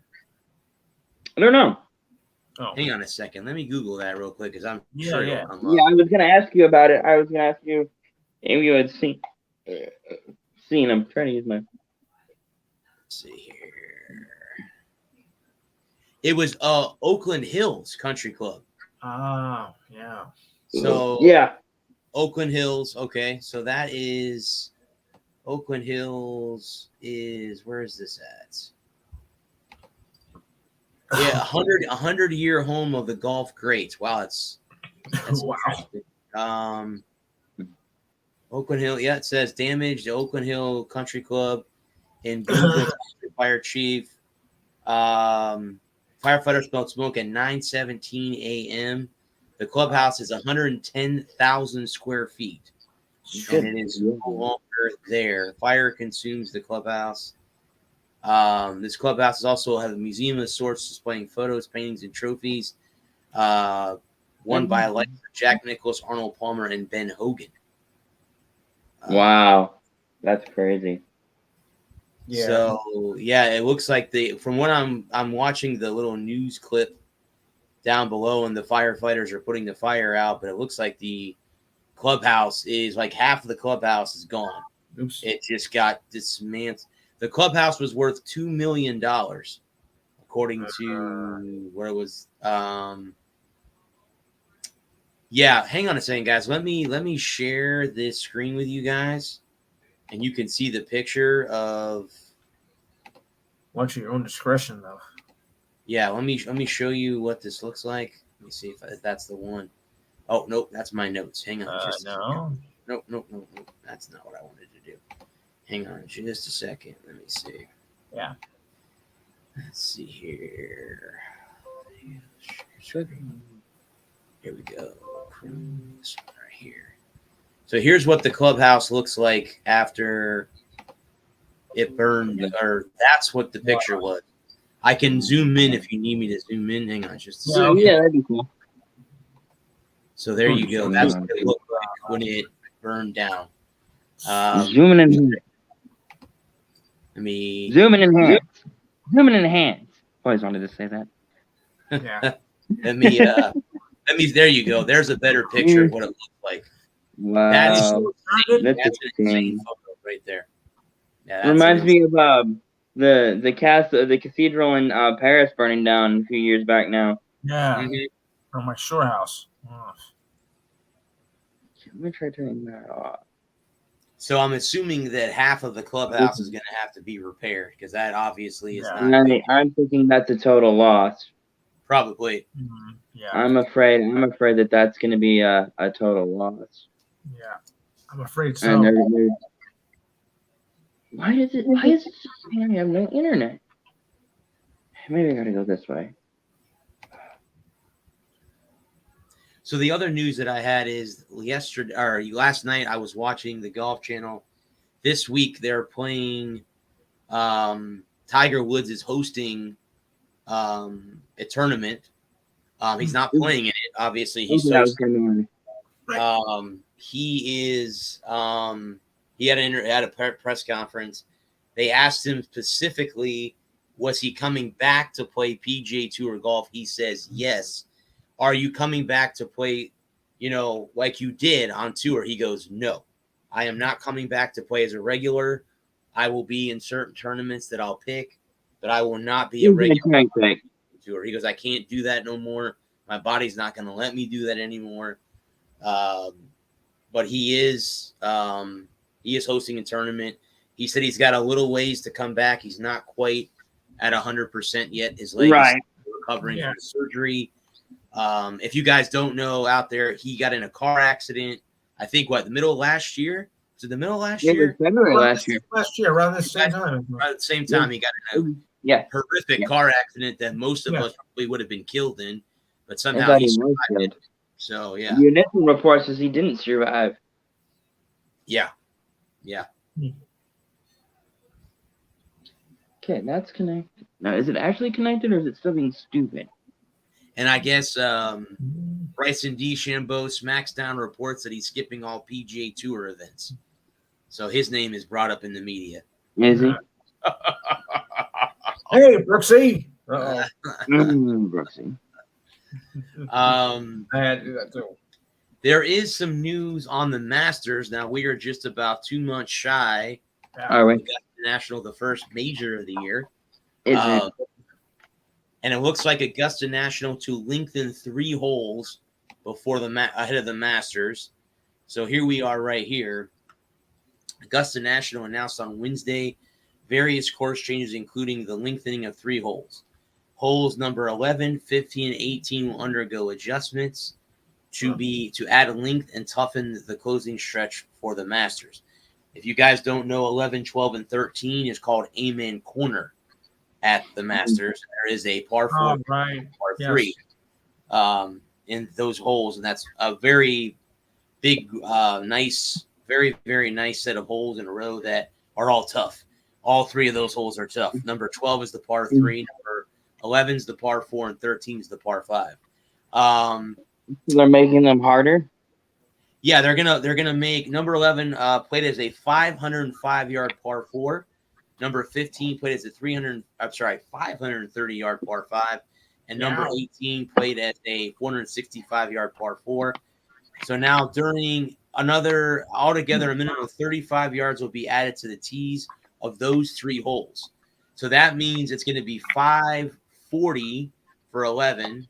I don't know. Oh. Hang on a second. Let me Google that real quick because I'm Yeah, sure yeah. it'll come up. Yeah, I was gonna ask you about it. I was gonna ask you if you had seen. I'm trying to use my. Let's see here. It was Oakland Hills Country Club. Ah, yeah. So Yeah. Oakland Hills. Okay, so that is Oakland Hills is where is this at? Yeah, 100-year home of the golf greats. Wow, that's Wow. interesting. Oakland Hill. Yeah, it says damage to Oakland Hill Country Club in Boonville. Fire chief. Firefighters smelled smoke at 9:17 a.m. The clubhouse is 110,000 square feet, and it is no longer there. Fire consumes the clubhouse. This clubhouse is also has a museum of sorts displaying photos, paintings, and trophies. Won by a life for Jack Nicklaus, Arnold Palmer, and Ben Hogan. Wow, that's crazy. Yeah. So yeah, it looks like from what I'm watching the little news clip down below, and the firefighters are putting the fire out, but it looks like the clubhouse is like half of the clubhouse is gone. Oops. It just got dismantled. The clubhouse was worth $2 million, according to where it was. Yeah, hang on a second, guys. Let me share this screen with you guys, and you can see the picture of. Watch your own discretion, though. Yeah, let me show you what this looks like. Let me see if that's the one. Oh nope, that's my notes. Hang on, just no. Nope. That's not what I wanted to do. Hang on, just a second. Let me see. Yeah. Let's see here. Here we go. This one right here. So here's what the clubhouse looks like after it burned, or that's what the picture was. I can zoom in if you need me to zoom in. Hang on, just a second. Yeah, that'd be cool. So there you go. That's what it looked like when it burned down. Zooming in here. Let me Zooming in hands. Zooming in hands. Always wanted to say that. Yeah. let me. There you go. There's a better picture of what it looked like. Wow. That's an That's insane photo right there. Yeah, reminds me of the cathedral in Paris burning down a few years back now. Yeah. Mhm. From my shore house. Oh. Let me try turning that off. So I'm assuming that half of the clubhouse is going to have to be repaired because that obviously is not I'm thinking that's a total loss. probably. Mm-hmm. Yeah. I'm afraid that that's going to be a total loss. Yeah. I'm afraid so. And why is it so I have no internet? Maybe I gotta go this way. So the other news that I had is last night I was watching the Golf Channel. This week they're playing. Tiger Woods is hosting a tournament. He's not playing in it, obviously. He's hosting. He is. He had a press conference. They asked him specifically, was he coming back to play PGA Tour golf? He says yes. Are you coming back to play, like you did on tour? He goes, no, I am not coming back to play as a regular. I will be in certain tournaments that I'll pick, but I will not be a regular tour. He goes, I can't do that no more. My body's not going to let me do that anymore. But he is hosting a tournament. He said he's got a little ways to come back. He's not quite at 100% yet. His leg is recovering from surgery. If you guys don't know out there, he got in a car accident. I think the middle of last year. Was it the middle of last year? February last year. Last year, around the same time. Right at the same time, he got in a horrific car accident that most of us probably would have been killed in, but somehow he survived. So yeah. The initial report says he didn't survive. Yeah. Okay, that's connected. Now, is it actually connected or is it still being stupid? And I guess Bryson DeChambeau SmackDown reports that he's skipping all PGA Tour events. So his name is brought up in the media. Is he? Hey, Brooksy. Brooksy. I had to do that too. There is some news on the Masters. Now we are just about 2 months shy. Are we? National, the first major of the year. Is it? And it looks like Augusta National to lengthen 3 holes before ahead of the Masters. So here we are right here. Augusta National announced on Wednesday various course changes, including the lengthening of 3 holes. Holes number 11, 15, and 18 will undergo adjustments to add length and toughen the closing stretch for the Masters. If you guys don't know, 11, 12, and 13 is called Amen Corner at the Masters. There is a par 4, par 3 in those holes, and that's a very big, nice, very, very nice set of holes in a row that are all tough. All 3 of those holes are tough. Number 12 is the par 3, number 11 is the par 4, and 13 is the par 5. They're making them harder. Yeah, they're gonna make number 11 played as a 505-yard par 4. Number 15 played as a 530-yard par 5, and number 18 played as a 465-yard par 4. So now during altogether, a minimum of 35 yards will be added to the tees of those 3 holes. So that means it's going to be 540 for 11,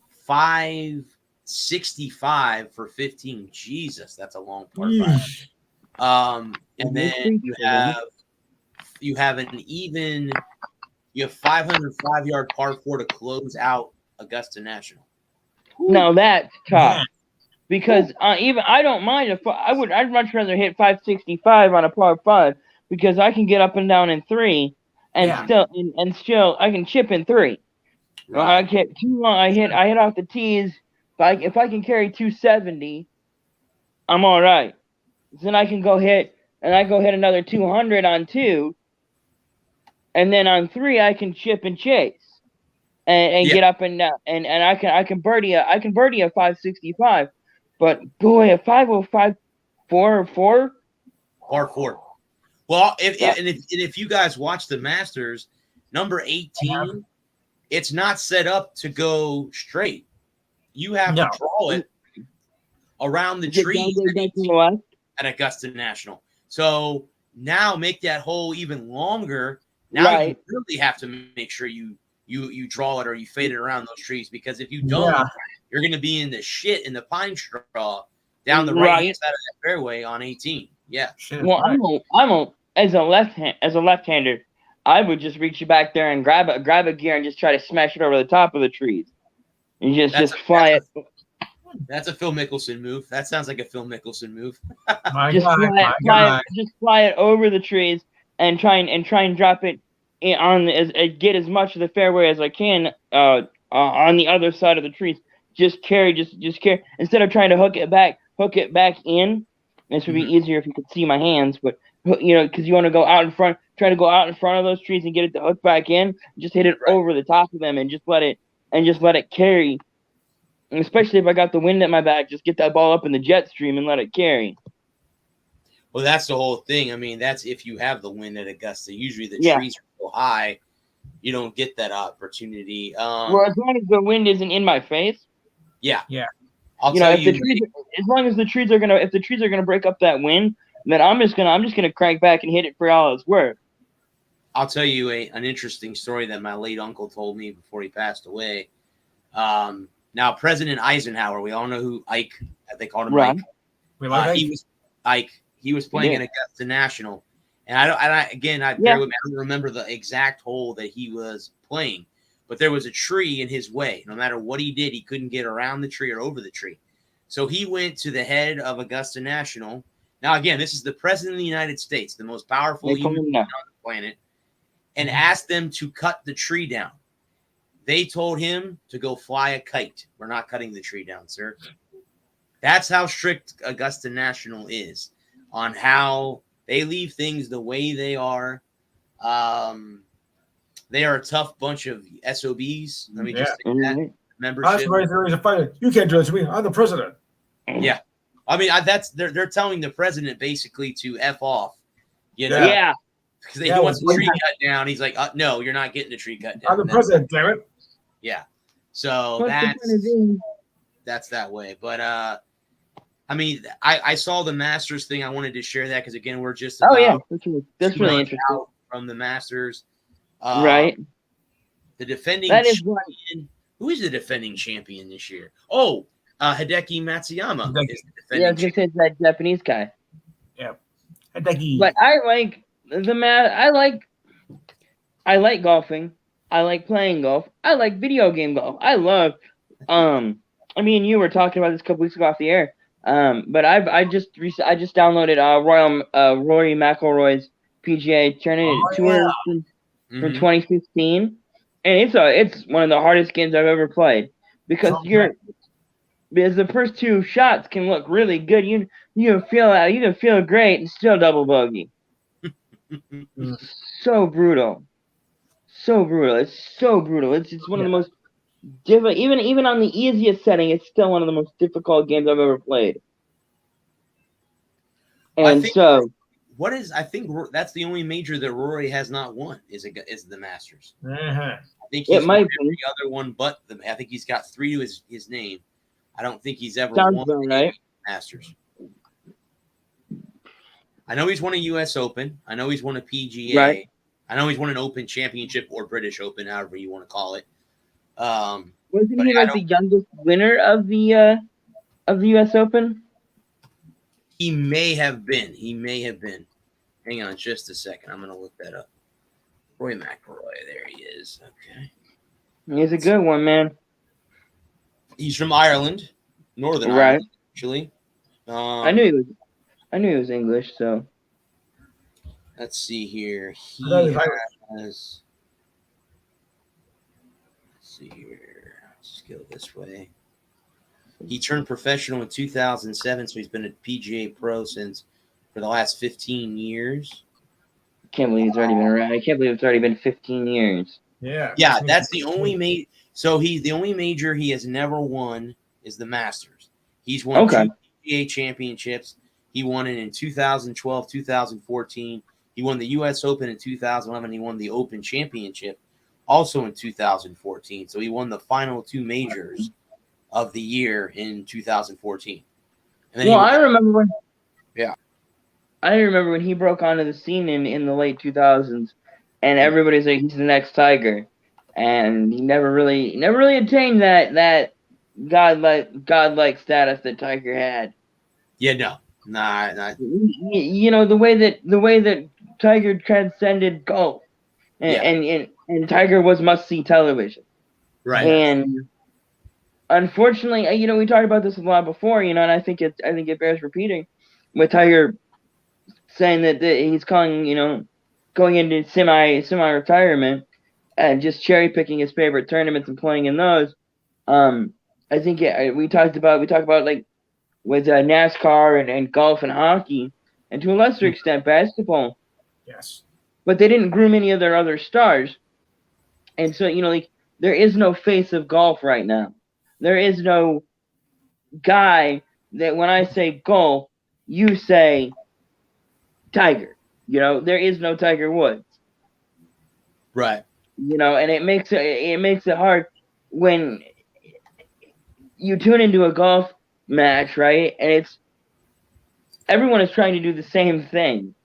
565 for 15. Jesus, that's a long par 5. And then you have 505-yard par 4 to close out Augusta National. Now that's tough. Because even I don't mind I'd much rather hit 565 on a par 5 because I can get up and down in 3 and still I can chip in 3. Right. I get too long. I hit off the tees. If I can carry 270, I'm all right. Then I can go hit another 200 on 2, and then on 3 I can chip and chase and get up and down and I can birdie a 565. But boy, a 505 4 par 4. Well, if you guys watch the Masters, number 18, it's not set up to go straight. You have to draw it around the trees at Augusta National. So now make that hole even longer. Now you really have to make sure you draw it or you fade it around those trees, because if you don't, you're going to be in the shit in the pine straw down the right-hand side of that fairway on 18. Yeah. Well, as a left-hander, I would just reach back there and grab a gear and just try to smash it over the top of the trees and just fly it. That's a Phil Mickelson move. That sounds like a Phil Mickelson move. Just fly it over the trees and try and drop it get as much of the fairway as I can on the other side of the trees. Just carry instead of trying to hook it back in. This would be easier if you could see my hands, but because you want to go out in front, try to go out in front of those trees and get it to hook back in. Just hit it over the top of them and just let it carry. And especially if I got the wind at my back, just get that ball up in the jet stream and let it carry. Well, that's the whole thing. I mean, that's if you have the wind at Augusta. Usually the trees are so high, you don't get that opportunity. Well, as long as the wind isn't in my face. Yeah. As long as the trees are gonna break up that wind, then I'm just gonna crank back and hit it for all it's worth. I'll tell you an interesting story that my late uncle told me before he passed away. Now, President Eisenhower, we all know who Ike. They called him Ike. He was Ike. He was playing at Augusta National, and I don't remember the exact hole that he was playing, but there was a tree in his way. No matter what he did, he couldn't get around the tree or over the tree. So he went to the head of Augusta National. Now, again, this is the president of the United States, the most powerful human being on the planet, and asked them to cut the tree down. They told him to go fly a kite. We're not cutting the tree down, sir. That's how strict Augusta National is on how they leave things the way they are. They are a tough bunch of SOBs. Let me just say that. Membership. You can't do it to me. I'm the president. Yeah. I mean, they're telling the president basically to F off. Yeah. Because he wants the tree cut down. He's like, no, you're not getting the tree cut down. I'm the president, damn it. Yeah. So that's that way. But I mean, I saw the Masters thing. I wanted to share that because again, we're just that's really interesting from the Masters. Right. The defending champion. Who is the defending champion this year? Oh, Hideki Matsuyama is the defending. Yeah, just that Japanese guy. Yeah. Hideki. But I like I like golfing. I like playing golf. I like video game golf. I love I mean, you were talking about this a couple weeks ago off the air. But I just downloaded Rory McIlroy's PGA Tournament Tour from 2015, and it's one of the hardest games I've ever played because the first 2 shots can look really good. You can feel great and still double bogey. So brutal. It's so brutal. It's one of the most difficult. Even on the easiest setting, it's still one of the most difficult games I've ever played. And I think that's the only major that Rory has not won is the Masters. Uh-huh. I think he's won every other one, but I think he's got 3 to his name. I don't think he's ever won the Masters. I know he's won a U.S. Open. I know he's won a PGA. Right. I know he's won an Open Championship or British Open, however you want to call it. Wasn't But he like the youngest winner of the U.S. Open? he may have been. Hang on just a second. I'm going to look that up. Roy McIlroy. There he is. Okay. He's a good one, man. He's from Ireland, Northern Right. Ireland, actually. I knew he was English, so. Let's see here. He That is has. Irish. Let's see here. Let's go this way. He turned professional in 2007, so he's been a PGA pro for the last 15 years. Can't believe he's already been around. I can't believe it's already been 15 years. Yeah. Yeah, that's the only the only major he has never won is the Masters. He's won Okay. 2 PGA championships. He won it in 2012, 2014. He won the U.S. Open in 2011. He won the Open Championship also in 2014. So he won the final 2 majors of the year in 2014. And then Well, I remember when. Yeah. I remember when he broke onto the scene in the late 2000s, and everybody's like, he's the next Tiger, and he never really attained that godlike status that Tiger had. Nah. You know, the way that Tiger transcended golf, and Tiger was must see television. Right. And unfortunately, you know, we talked about this a lot before, you know, and I think it bears repeating with Tiger saying that he's calling, you know, going into semi-retirement and just cherry picking his favorite tournaments and playing in those. I think we talked about like with NASCAR and golf and hockey, and to a lesser extent basketball. Yes. But they didn't groom any of their other stars, and so, you know, like, there is no face of golf right now. There is no guy that when I say golf, you say Tiger. You know, there is no Tiger Woods. Right. You know, and it makes it hard when you tune into a golf match, right? And everyone is trying to do the same thing,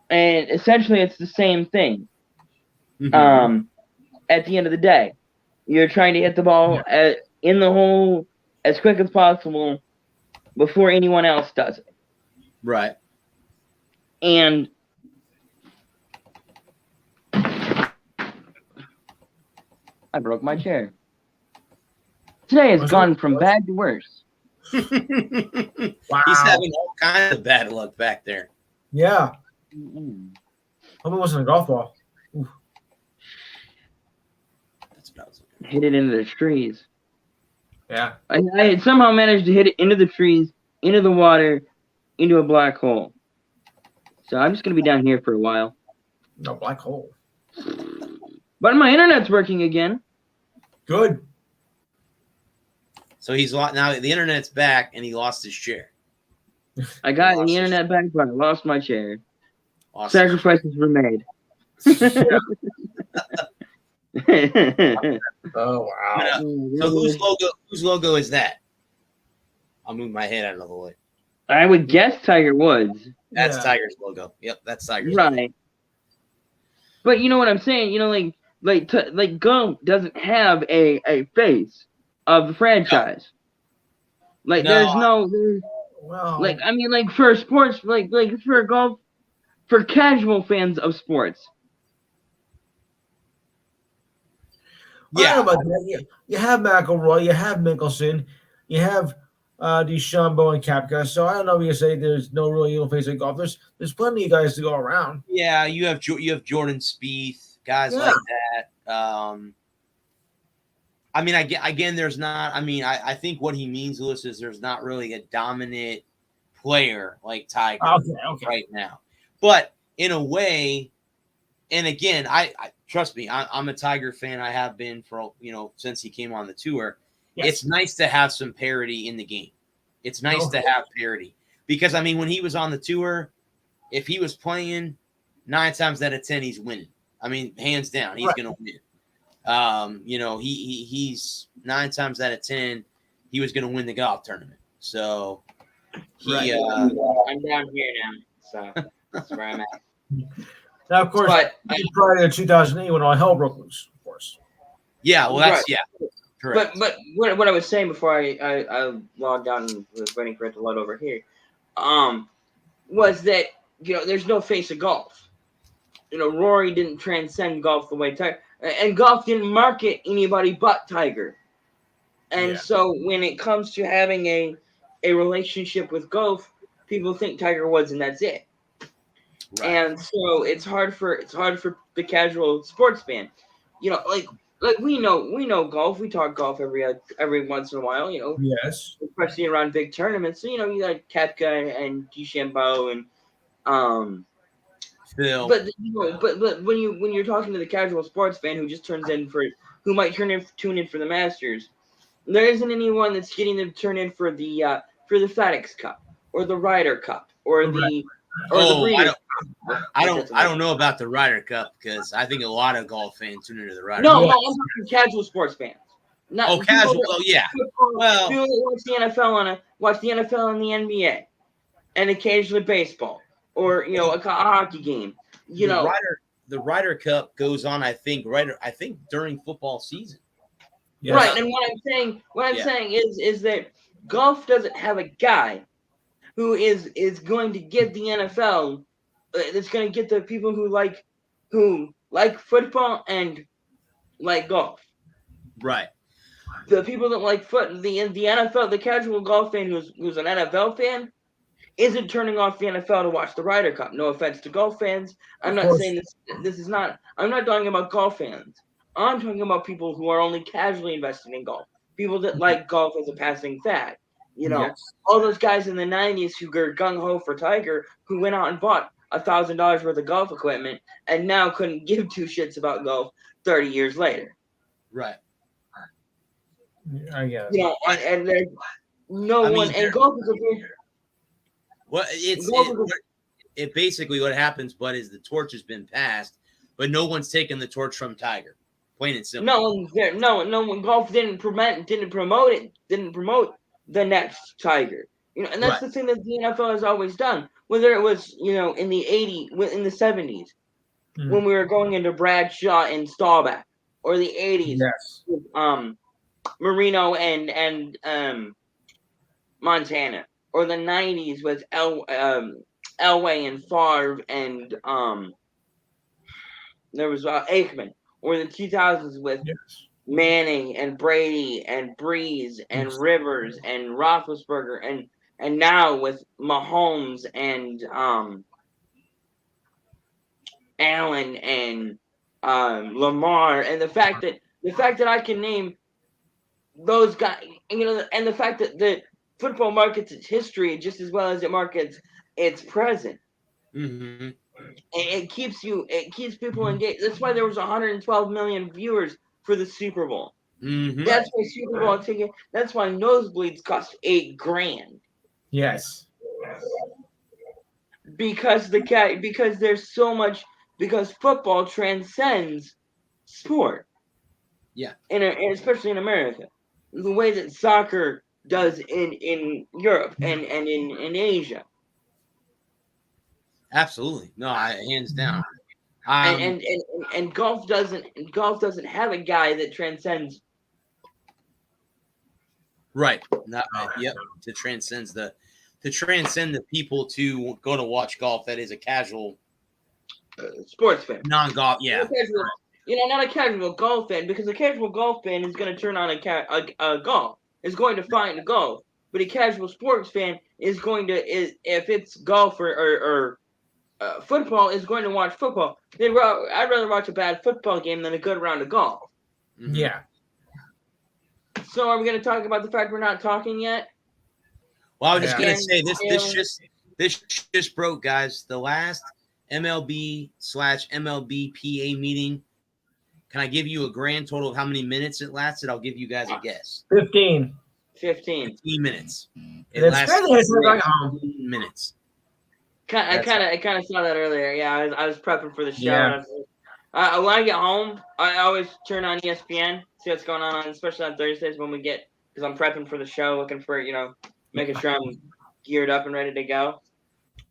and essentially it's the same thing. Mm-hmm. At the end of the day, you're trying to hit the ball in the hole as quick as possible before anyone else does it. Right. And I broke my chair. Today has gone from bad to worse. Wow. He's having all kinds of bad luck back there. Yeah. Hope it wasn't a golf ball. Oof. That's what I was looking Hit it into the trees. Yeah. I somehow managed to hit it into the trees, into the water, into a black hole. So I'm just going to be down here for a while. No, black hole. But my internet's working again. Good. So he's lost now. The internet's back, and he lost his chair. I got the internet back, but I lost my chair. Lost Sacrifices were made. Oh wow. So whose logo is that? I'll move my head out of the way. I would guess Tiger Woods. That's Yeah. Tiger's logo. Yep, that's Tiger's logo. Right. But you know what I'm saying? You know, like golf doesn't have a face of the franchise. Like there's Well, like, I mean, like for sports, like for golf, for casual fans of sports. I don't know about that. You have McIlroy, you have Mickelson, you have DeChambeau and Koepka. So I don't know if you say there's no real face of golf. There's plenty of guys to go around. Yeah, you have Jordan Spieth, guys like that. I mean, again, there's not. I mean, I think what he means, Lewis, is there's not really a dominant player like Tiger right now. But in a way, and again, I trust me, I'm a Tiger fan. I have been for since he came on the tour. Yes. It's nice to have some parity in the game. It's nice to have parity because I mean, when he was on the tour, if he was playing, 9 times out of 10 he's winning. I mean, hands down, he's going to win. He's 9 times out of 10 he was going to win the golf tournament. So, He, I'm down here now, so that's where I'm at. Now, of course, But prior to 2008, when all hell broke loose, of course. yeah, well, that's correct. But what I was saying before I logged on and was waiting for it to load over here, was that there's no face of golf. Rory didn't transcend golf the way Tiger, and golf didn't market anybody but Tiger. And so when it comes to having a relationship with golf, people think Tiger Woods and that's it. Right. And so it's hard for the casual sports fan. Like we know golf. We talk golf every once in a while. Yes. Especially around big tournaments. So you got Koepka and DeChambeau and Phil. But when you're talking to the casual sports fan who just who might tune in for the Masters, there isn't anyone that's getting them turn in for the FedEx Cup or the Ryder Cup or the Breeders' Cup. I don't know about the Ryder Cup because I think a lot of golf fans tune into the Ryder Cup. No, I'm talking casual sports fans. Not casual. Oh, yeah. Well, people that watch the NFL and the NBA, and occasionally baseball or a hockey game. The Ryder Cup goes on. I think during football season. Yes. Right, and what I'm saying is that golf doesn't have a guy who is going to get the NFL. That's going to get the people who like football and like golf. Right. The people that like the NFL, the casual golf fan who's an NFL fan, isn't turning off the NFL to watch the Ryder Cup. No offense to golf fans. I'm not saying this is not. I'm not talking about golf fans. I'm talking about people who are only casually invested in golf. People that like golf as a passing fad. All those guys in the 90s who were gung-ho for Tiger, who went out and bought $1,000 worth of golf equipment and now couldn't give two shits about golf 30 years later. Right. I get it. And there's no one. And golf is a big. Well, it basically what happens, but is the torch has been passed, but no one's taken the torch from Tiger. Plain and simple. No one. Golf didn't promote the next Tiger. And that's the thing that the NFL has always done. Whether it was in the 80s, in the 70s, when we were going into Bradshaw and Staubach, or the 80s, with, Marino and Montana, or the 90s with Elway and Favre and there was Aikman, or the 2000s with Manning and Brady and Breeze and Rivers and Roethlisberger and now with Mahomes and Allen and Lamar, and the fact that I can name those guys, and the fact that the football markets its history just as well as it markets its present. Mm-hmm. It keeps people engaged. That's why there was 112 million viewers for the Super Bowl. Mm-hmm. That's why Super Bowl ticket. That's why nosebleeds cost $8,000. Yes. Because there's so much. Because football transcends sport. Yeah. And especially in America, the way that soccer does in Europe and in Asia. Absolutely, no, hands down. And golf doesn't have a guy that transcends. Right. Yep. To transcend the people to go to watch golf. That is a casual sports fan. Non-golf. Yeah. Not a casual golf fan, because a casual golf fan is going to turn on a golf. Is going to find a golf, but a casual sports fan is going to if it's golf or football, is going to watch football. I'd rather watch a bad football game than a good round of golf. Mm-hmm. Yeah. So are we going to talk about the fact we're not talking yet? Well, I was just going to say this just broke, guys. The last MLB/MLBPA meeting. Can I give you a grand total of how many minutes it lasted? I'll give you guys a guess. 15 minutes. It lasted 15 minutes. I kind of saw that earlier. Yeah, I was prepping for the show. Yeah. When I get home, I always turn on ESPN, see what's going on, especially on Thursdays because I'm prepping for the show, looking for making sure I'm geared up and ready to go.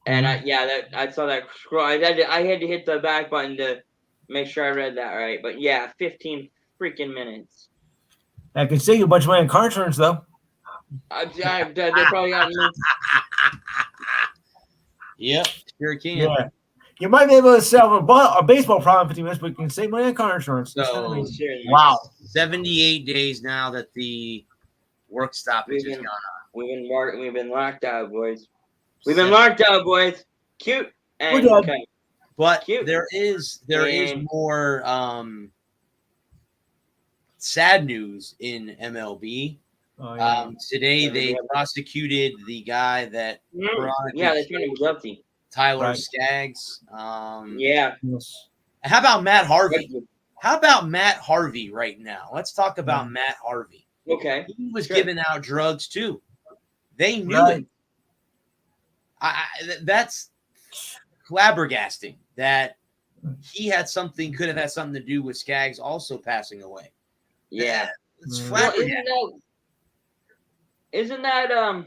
And I saw that scroll. I had to hit the back button to make sure I read that right. But yeah, 15 freaking minutes. I can save you a bunch of money in car insurance, though. They probably got me. Yep, sure can. Yeah. You might be able to sell a baseball problem in 15 minutes, but you can save money on car insurance. So, wow. 78 days now that the work stoppage has gone on. We've been locked out, boys. We've been locked out, boys. Cute. And, We're okay. But Cute. there is more sad news in MLB. Oh, yeah. Today they prosecuted the guy that they found him guilty. Tyler Right. Skaggs. Yeah. Yes. How about Matt Harvey? How about Matt Harvey right now? Let's talk about Matt Harvey. Okay. He was giving out drugs too. They knew Right. it. That's flabbergasting that he could have had something to do with Skaggs also passing away. Yeah. It's Well, flabbergasting. Isn't that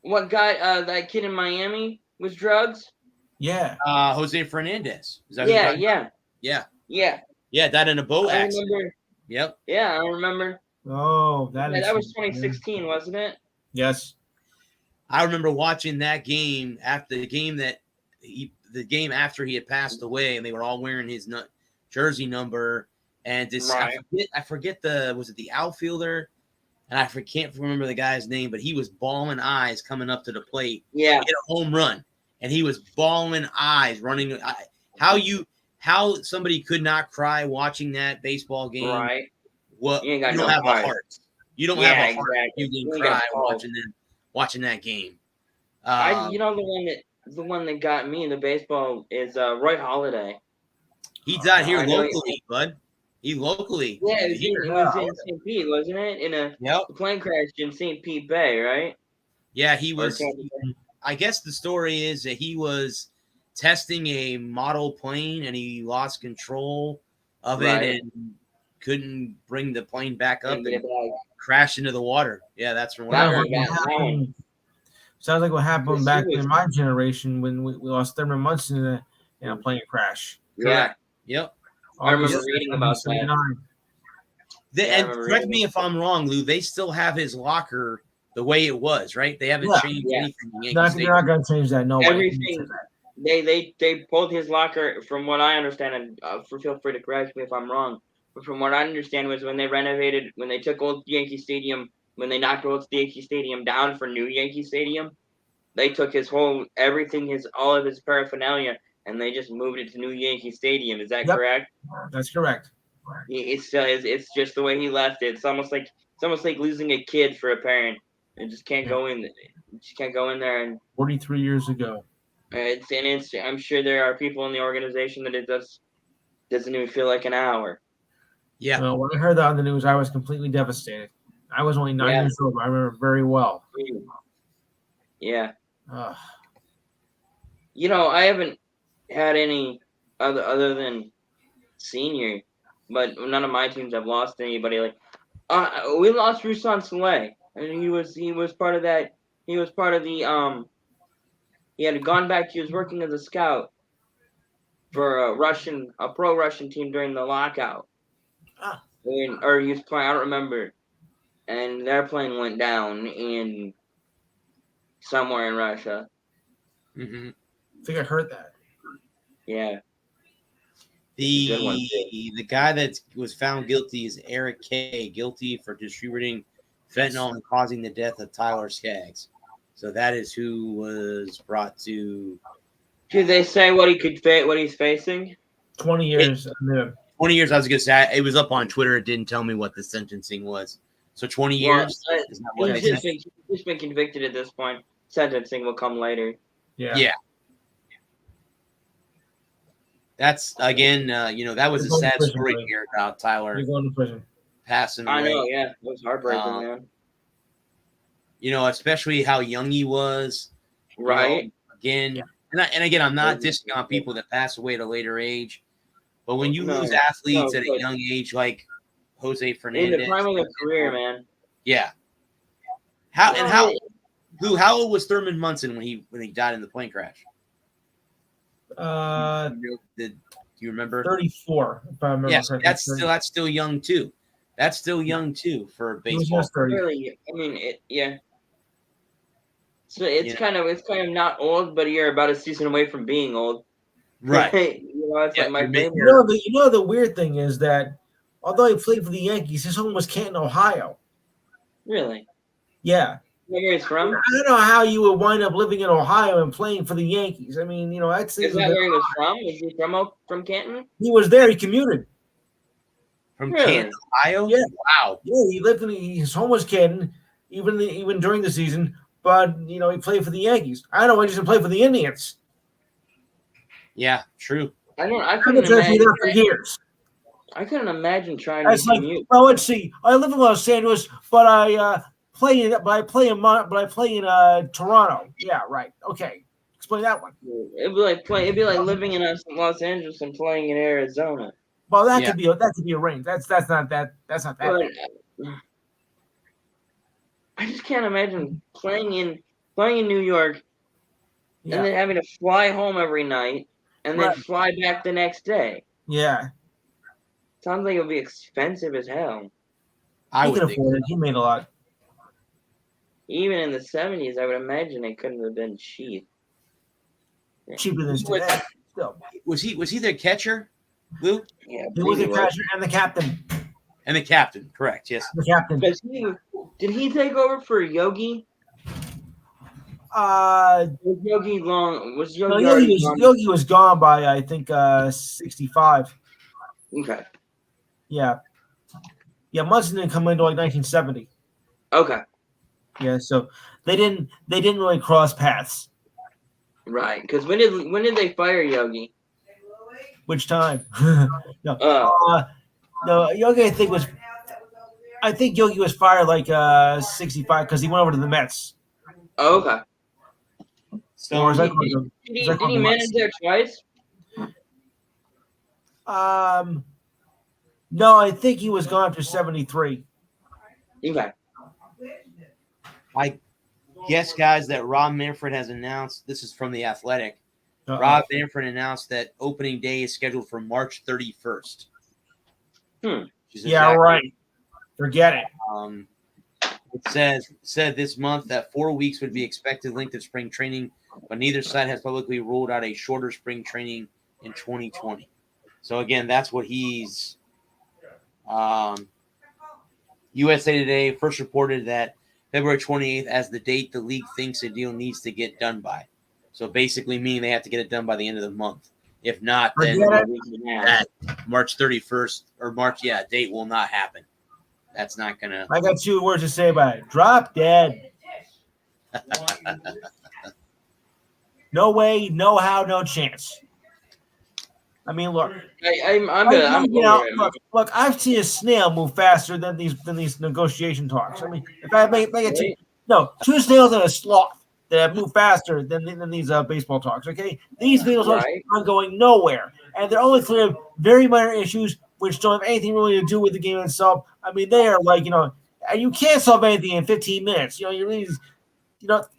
what guy that kid in Miami was drugs? Yeah. Jose Fernandez. Is that who Yeah, you're yeah. talking about? Yeah. Yeah, that in a boat I accident. remember. Yep. Yeah, I remember. Oh, that was 2016, wasn't it? Yes. I remember watching that game after the game after he had passed away, and they were all wearing his jersey number. And this, Right. I forget was it the outfielder? And I can't remember the guy's name, but he was bawling eyes coming up to the plate. Yeah. He hit a home run, and he was bawling eyes running. How somebody could not cry watching that baseball game? Right. What You you, ain't got don't no have heart. a heart. You don't Yeah, have a heart. exactly. You You didn't ain't cry got heart. watching that game. The one that got me in the baseball is Roy Halladay. He's out here I know locally, bud. He locally. Yeah, it here. was in St. Pete, wasn't it? In a plane crash in St. Pete Bay, right? Yeah, he Or was. Tampa Bay. I guess the story is that he was testing a model plane and he lost control of Right. it and couldn't bring the plane back up Couldn't get and it back. crashed into the water. Yeah, that's from what That I one heard. got mine. Sounds like what happened Yes, back he was- in my generation when we lost Thurman Munson in a plane crash. Yeah. Yep. I remember August reading about that. 1979. And I remember correct reading me if I'm wrong, Lou. They still have his locker the way it was, right? They haven't changed Yeah. anything. The Yankees They're Stadium. not going to change that. No way. Everything. They pulled his locker, from what I understand, and feel free to correct me if I'm wrong. But from what I understand was when they took old Yankee Stadium, when they knocked old Yankee Stadium down for new Yankee Stadium, they took all of his paraphernalia, and they just moved it to new Yankee Stadium. Is that correct? That's correct. It's just the way he left it. It's almost like losing a kid for a parent. It just can't go in. Just can't go in there and. 43 years ago. I'm sure there are people in the organization that it doesn't even feel like an hour. Yeah. Well, when I heard that on the news, I was completely devastated. I was only 9 years old, but I remember very well. Yeah. Ugh. I haven't had any other than senior, but none of my teams have lost anybody. Like, we lost Ruslan Saleh, and he was part of that. He was part of the He had gone back. He was working as a scout for a pro Russian team during the lockout. Or he was playing. I don't remember. And their plane went down in somewhere in Russia. Mm-hmm. I think I heard that. Yeah. The guy that was found guilty is Eric K. Guilty for distributing fentanyl and causing the death of Tyler Skaggs. So that is who was brought to. Did they say what he's facing? 20 years. 20 years. I was gonna say it was up on Twitter. It didn't tell me what the sentencing was. So 20 years. He's just been convicted at this point. Sentencing will come later. Yeah. That's again. That was a sad story here about Tyler. You're going to prison. Passing away. I know. Yeah, it was heartbreaking, man. Especially how young he was. Right. Again, and again, I'm not dissing on people that pass away at a later age, but when you lose athletes at a young age, like Jose Fernandez, in the prime of their career, man. Yeah. Lou, how old was Thurman Munson when he died in the plane crash? Do you remember? 34, if I remember Yes, correctly. that's still young too. That's still young too for He was baseball. just 30. Really, I mean, yeah. So it's Yeah. kind of not old, but you're about a season away from being old. Right. It's Yeah, like my you're mid- favorite. You know the weird thing is that although he played for the Yankees, his home was Canton, Ohio. Really? Yeah. Where he's from? I don't know how you would wind up living in Ohio and playing for the Yankees. I mean, that seems Is that where he was from? Is he from Canton? He was there. He commuted. From Really? Canton, Ohio? Yeah. Wow. Yeah, he lived his home was Canton, even during the season. But he played for the Yankees. I don't know why he doesn't play for the Indians. Yeah, true. I I've couldn't been trying to be imagine. there for years. I couldn't imagine trying That's to like, commute. well, let's see. I live in Los Angeles, but I play in Toronto. Yeah, right. Okay, explain that one. It'd be like living in Los Angeles and playing in Arizona. Well, that Yeah. could be arranged. That's not that. That's not that. But I just can't imagine playing in New York Yeah. and then having to fly home every night and then Right. fly back the next day. Yeah. Sounds like it would be expensive as hell. I He would could think. afford it. He made a lot. Even in the 70s, I would imagine it couldn't have been cheap. Cheaper than today. Still. Was he their catcher, Lou? Yeah, He was the catcher and the captain. And the captain, correct? Yes. The captain. Did he take over for Yogi? Was Yogi long? Was Yogi No, already gone? Yogi was gone by I think 65. Okay. Yeah. Yeah, Munson didn't come into like 1970. Okay. Yeah, so they didn't really cross paths. Right. Because when did they fire Yogi? Which time? No, Yogi I think Yogi was fired like 65 because he went over to the Mets. Oh, okay. So Or is that Did he manage there twice? No, I think he was gone for 73. Okay. I guess, guys, that Rob Manfred has announced. This is from The Athletic. Uh-oh. Rob Manfred announced that opening day is scheduled for March 31st. Yeah, right. Forget it. It said this month that 4 weeks would be expected length of spring training, but neither side has publicly ruled out a shorter spring training in 2020. So again, that's what he's. USA Today first reported that February 28th as the date the league thinks a deal needs to get done by. So basically meaning they have to get it done by the end of the month. If not, then that March 31st or date will not happen. That's not going to. I got 2 words to say about it. Drop dead. No way, no how, no chance. I mean, look. Look, I've seen a snail move faster than these negotiation talks. I mean, if I make it 2 snails and a sloth that move faster than these baseball talks. Okay, these baseball talks are going nowhere, and they're only clear very minor issues which don't have anything really to do with the game itself. I mean, they are like and you can't solve anything in 15 minutes. You really,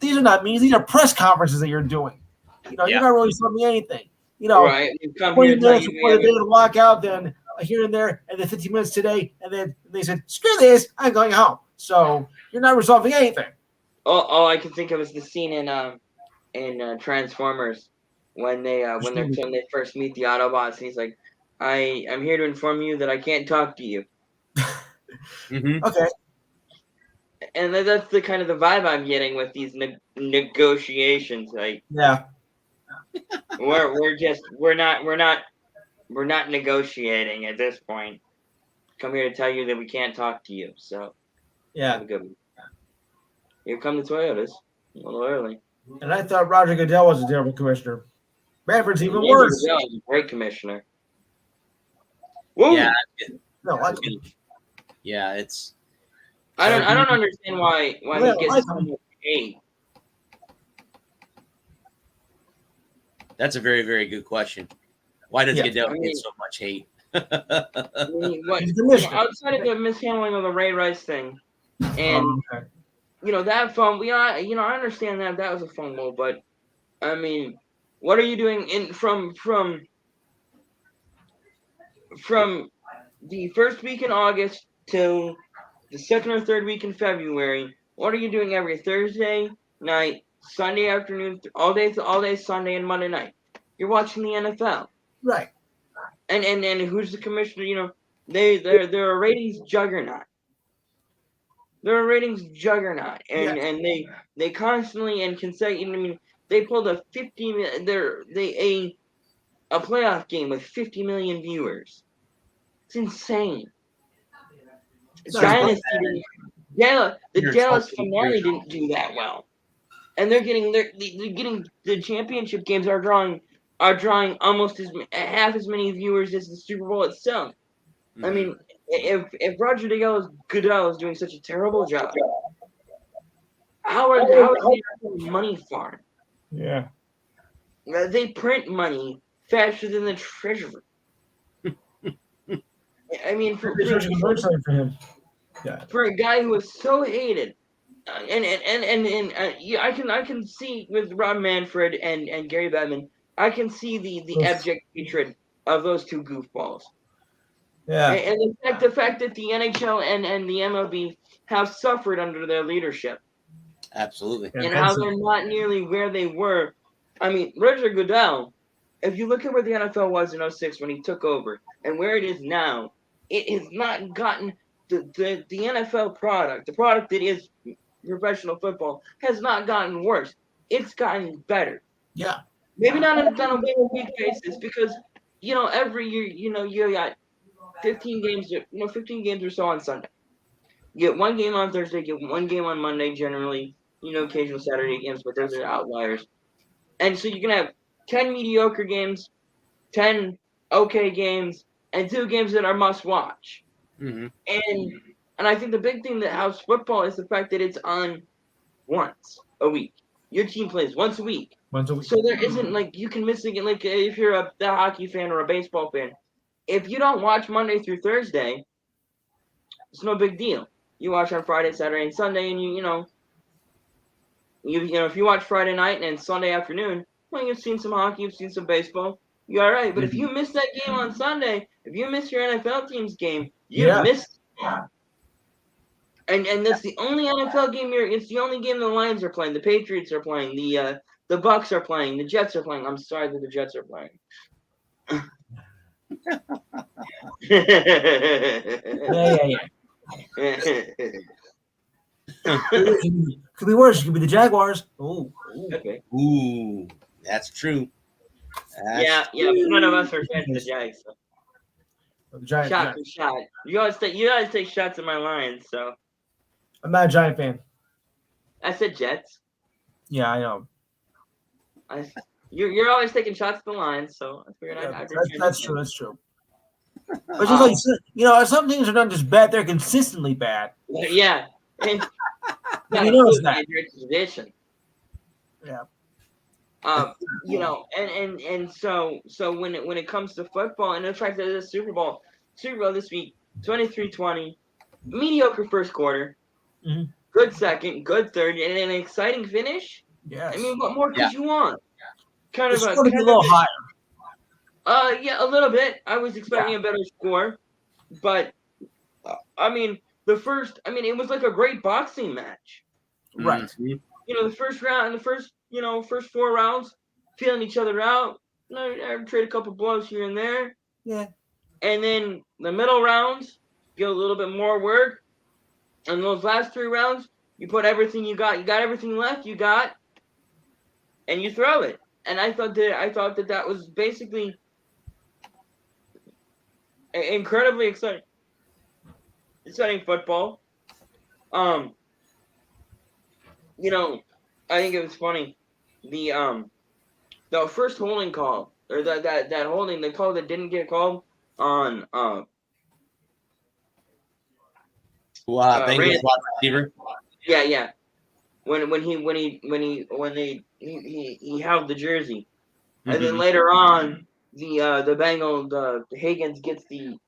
these are not meetings; these are press conferences that you're doing. You're not really solving anything. 20 minutes before the day of the lockout, then here and there, and then 15 minutes today, and then they said, "Screw this, I'm going home." So you're not resolving anything. All I can think of is the scene in Transformers when they first meet the Autobots, and he's like, "I'm here to inform you that I can't talk to you." Mm-hmm. Okay. And that's the kind of the vibe I'm getting with these negotiations. Like, yeah, we're not negotiating at this point. Come here to tell you that we can't talk to you. So yeah. have a good one. Here come the Toyotas. A little early. And I thought Roger Goodell was a terrible commissioner. Manfred's even worse. Goodell is a great commissioner. Woo! Yeah. No, yeah, it's. I don't understand why he gets so much hate. That's a very, very good question. Why does Goodell get so much hate? Outside of the mishandling of the Ray Rice thing, and that fumble. I understand that was a fumble, but I mean, what are you doing from the first week in August till the second or third week in February? What are you doing every Thursday night, Sunday afternoon, all day Sunday and Monday night? You're watching the NFL. Right. And who's the commissioner? They're a ratings juggernaut. They're a ratings juggernaut, and they constantly and consecutively. I mean, they pulled a playoff game with 50 million viewers. It's insane. Dynasty the Dallas finale didn't do that well, and they're getting the championship games are drawing almost half as many viewers as the Super Bowl itself. I mean, if Roger Goodell is doing such a terrible job, how are they getting money for? Yeah. They print money faster than the treasurer. I mean, for him. Yeah. For a guy who is so hated, I can see with Rob Manfred and Gary Bettman, I can see the abject hatred of those two goofballs. Yeah. And the fact that the NHL and the MLB have suffered under their leadership. Absolutely. And how they're not nearly where they were. I mean, Roger Goodell, if you look at where the NFL was in 2006 when he took over and where it is now, it has not gotten the NFL product, the product that is professional football, has not gotten worse. It's gotten better. Yeah. Maybe not on a week basis because, every year, you got 15 games, 15 games or so on Sunday. You get one game on Thursday, get one game on Monday generally, occasional Saturday games, but those are outliers. And so you can have 10 mediocre games, 10 okay games, and 2 games that are must watch. Mm-hmm. And I think the big thing that helps football is the fact that it's on once a week. Your team plays once a week. So there isn't you can miss again. Like if you're a hockey fan or a baseball fan, if you don't watch Monday through Thursday, it's no big deal. You watch on Friday, Saturday, and Sunday, and if you watch Friday night and Sunday afternoon, well, you've seen some hockey, you've seen some baseball, you're all right. But if you miss that game on Sunday, if you miss your NFL team's game, you've missed. And that's the only NFL game it's the only game the Lions are playing, the Patriots are playing, the Bucks are playing, the Jets are playing. I'm sorry that the Jets are playing. Could be worse. It could be the Jaguars. Ooh. Okay. Ooh, that's true. Yeah. None of us are fans of the Jags. So. The Giants. Shot for shot. You always take shots at my Lions, so. I'm not a Giant fan. I said Jets. Yeah, I know. You're always taking shots at the Lions, so I figured that's true. That's true. But just some things are not just bad; they're consistently bad. Yeah, and that tradition. Yeah. And so when it comes to football, and the fact that it's Super Bowl this week, 23-20, mediocre first quarter, good second, good third, and an exciting finish. Yes. I mean, what more could you want? Kind of a little higher. Yeah, a little bit. I was expecting a better score, but I mean, it was like a great boxing match. Right. The first round, first 4 rounds, feeling each other out. Trade a couple blows here and there. Yeah. And then the middle rounds, get a little bit more work. And those last 3 rounds, you put everything you got. You got everything left. You got, and you throw it. And I thought that was basically incredibly exciting football. I think it was funny. The first holding call, or that holding, the call that didn't get called on Bengals wide receiver. Yeah. When he held the jersey, and then later on the Higgins gets the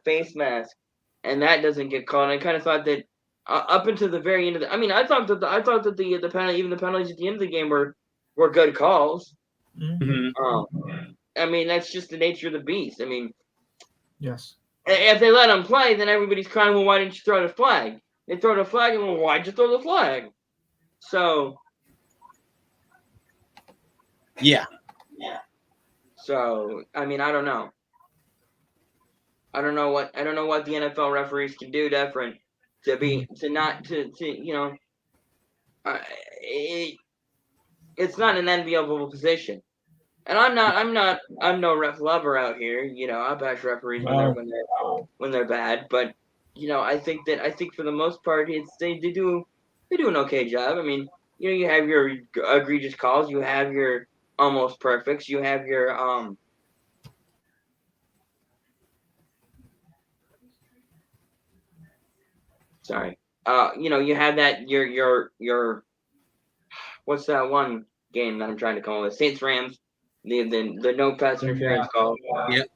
face mask, and that doesn't get called. And I kind of thought that up until the very end of the. I mean, I thought that the penalty, even the penalties at the end of the game were good calls. Mm-hmm. I mean, that's just the nature of the beast. I mean, Yes. if they let them play, then everybody's crying, well, why didn't you throw the flag? They throw the flag, and well, why'd you throw the flag? So. Yeah. So, I mean, I don't know. I don't know what the NFL referees can do different it's not an enviable position. And I'm no ref lover out here. I bash referees when they're bad, but I think for the most part they do an okay job. I mean, you have your egregious calls, you have your almost perfects, you have your sorry. You have that your what's that one game that I'm trying to call it? Saints Rams. The no pass interference call. Yep.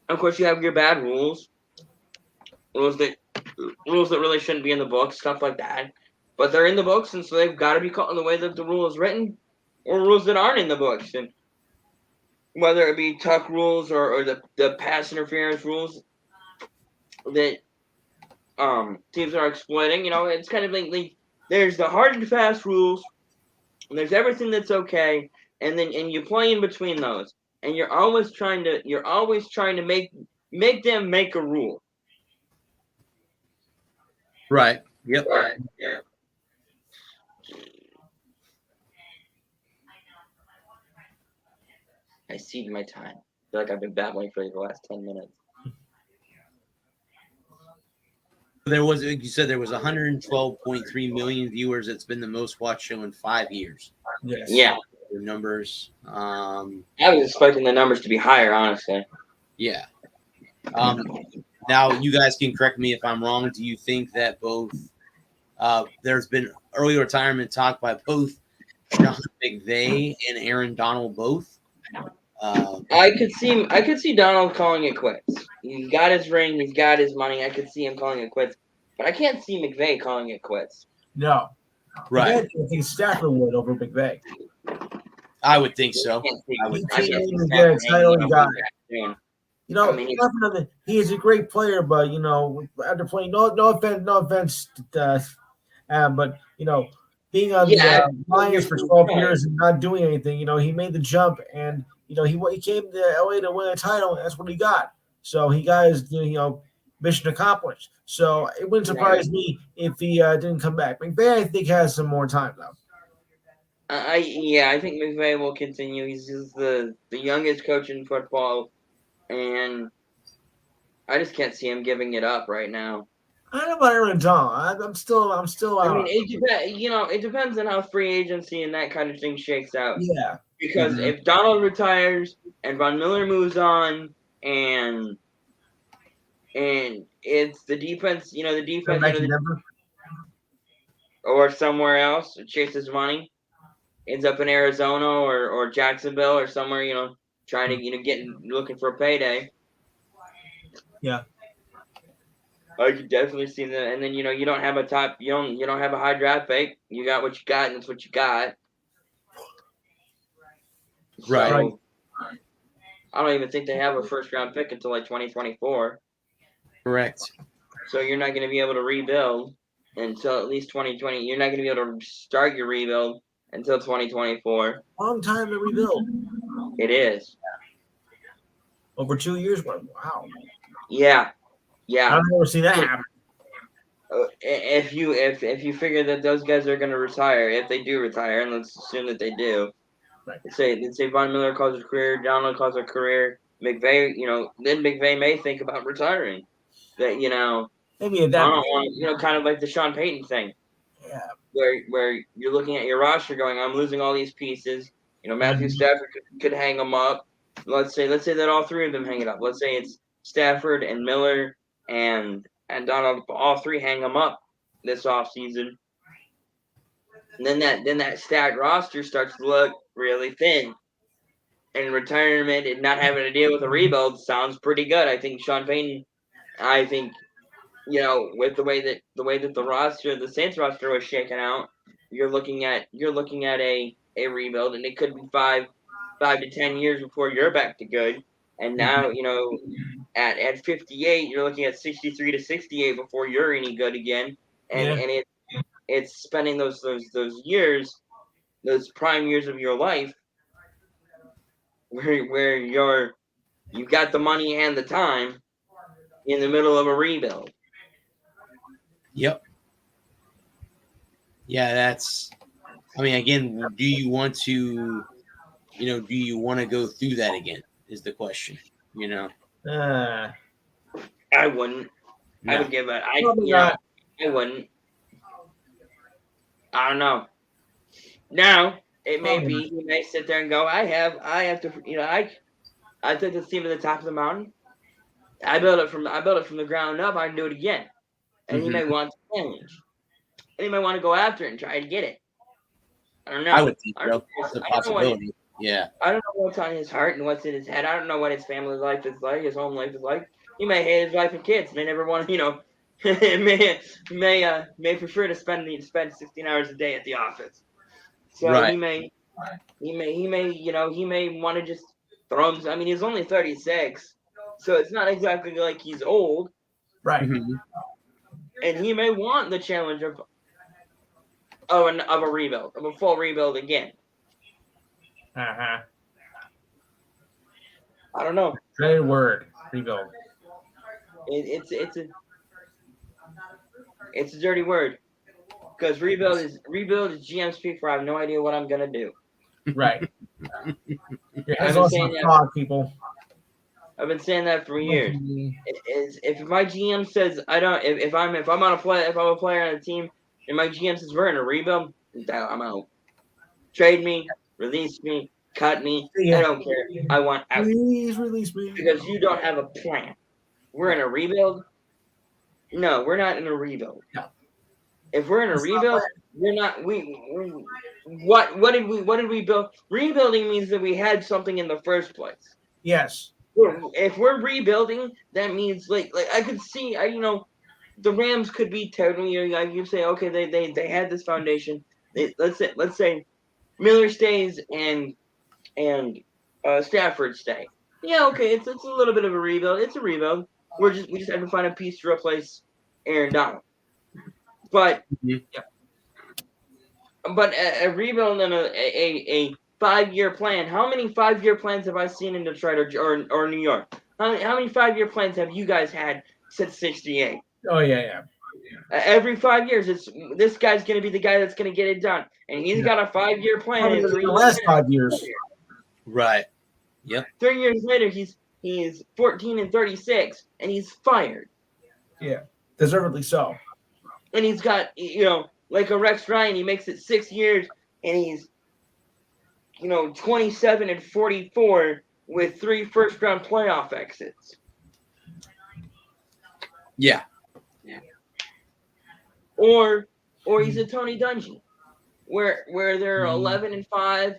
Of course, you have your bad rules that really shouldn't be in the books, stuff like that. But they're in the books, and so they've got to be called in the way that the rule is written, or rules that aren't in the books. And whether it be tuck rules or the pass interference rules that teams are exploiting, it's kind of like there's the hard and fast rules, and there's everything that's okay, and you play in between those, and you're always trying to make them make a rule. Right. Yep. Right. Yeah. I cede my time. I feel like I've been babbling for the last 10 minutes. You said there was 112.3 million viewers. It's been the most watched show in 5 years. Yes. Yeah. The numbers. I was expecting the numbers to be higher, honestly. Yeah. Now, you guys can correct me if I'm wrong. Do you think that both there's been early retirement talk by both Sean McVay and Aaron Donald both? I could see Donald calling it quits. He's got his ring, he's got his money. I could see him calling it quits, but I can't see McVay calling it quits. No. Right. I think Stafford would over McVay. I would think so. He is a great player, but after playing, no offense, but being on the Lions for 12 years and not doing anything, he made the jump, and he came to LA to win a title, and that's what he got. So he got his mission accomplished. So it wouldn't surprise me if he didn't come back. McVay, I think, has some more time though. I think McVay will continue. He's the youngest coach in football, and I just can't see him giving it up right now. I don't know about Aaron Donald. I'm still. I mean, it depends on how free agency and that kind of thing shakes out. Yeah. Because if Donald retires and Von Miller moves on, and it's the defense, or somewhere else, chases money, ends up in Arizona or Jacksonville or somewhere, trying to looking for a payday. Yeah. I could definitely see that, and then you don't have you don't have a high draft pick. You got what you got, and that's what you got. Right. So, I don't even think they have a first round pick until like 2024. Correct. So you're not going to be able to rebuild until at least 2020. You're not going to be able to start your rebuild until 2024. Long time to rebuild. It is. Over 2 years. Wow. Yeah. I've never seen that happen. If you figure that those guys are going to retire, if they do retire, and let's assume that they do, right. Let's say Von Miller calls his career, Donald calls a career, McVay, then McVay may think about retiring. That maybe at that point, kind of like the Sean Payton thing. Yeah. Where you're looking at your roster going, I'm losing all these pieces. Matthew Stafford could hang them up. Let's say that all three of them hang it up. Let's say it's Stafford and Miller and Donald, all three hang them up this offseason. And then that stacked roster starts to look really thin. And retirement and not having to deal with a rebuild sounds pretty good. I think Sean Payton I think, with the way that the Saints roster was shaken out, you're looking at a rebuild, and it could be 5 to 10 years before you're back to good. And now, at 58, you're looking at 63 to 68 before you're any good again. And it's spending those years, those prime years of your life, where you've got the money and the time in the middle of a rebuild. Yep. Yeah, again, do you want to go through that again is the question, I wouldn't. No. I would give it. Not. I wouldn't. I don't know. Now it may be he may sit there and go, I have to, I took this team to the top of the mountain. I built it from the ground up. I can do it again. And he may want to challenge. And he might want to go after it and try to get it. I don't know. I would think so. It's a possibility. Yeah. I don't know what's on his heart and what's in his head. I don't know what his family life is like, his home life is like. He may hate his wife and kids. May never want to, may prefer to spend 16 hours a day at the office. So right. he may want to just throw him. I mean, he's only 36, so it's not exactly like he's old. Right. Mm-hmm. And he may want the challenge of a rebuild, of a full rebuild again. Uh-huh. I don't know. Great word, rebuild. It's a dirty word, because rebuild is GM speak for I have no idea what I'm gonna do. Right. I've been saying that, people. I've been saying that for years. If my GM says if I'm a player on a team and my GM says we're in a rebuild, I'm out. Trade me, release me, cut me. I don't care. I want out. Please release me. Because you don't have a plan. We're in a rebuild. No, we're not in a rebuild. No. If we're in a rebuild, we're not. What did we build? Rebuilding means that we had something in the first place. Yes. If we're rebuilding, that means like I could see, the Rams could be totally. You say, okay, they had this foundation. Let's say Miller stays and Stafford stay. Yeah, okay, it's a little bit of a rebuild. It's a rebuild. We just have to find a piece to replace Aaron Donald. But a rebuild and a 5-year plan. How many 5-year plans have I seen in Detroit or New York? How many 5-year plans have you guys had since '68? Oh yeah. Every 5 years, this guy's going to be the guy that's going to get it done, and he's got a 5-year plan. In the last 5 years, right? Yep. 3 years later, he's 14 and 36, and he's fired. Yeah, deservedly so. And he's got like a Rex Ryan, he makes it 6 years, and he's 27 and 44 with 3 first-round playoff exits. Yeah. Or he's a Tony Dungy, where they're 11 and 5,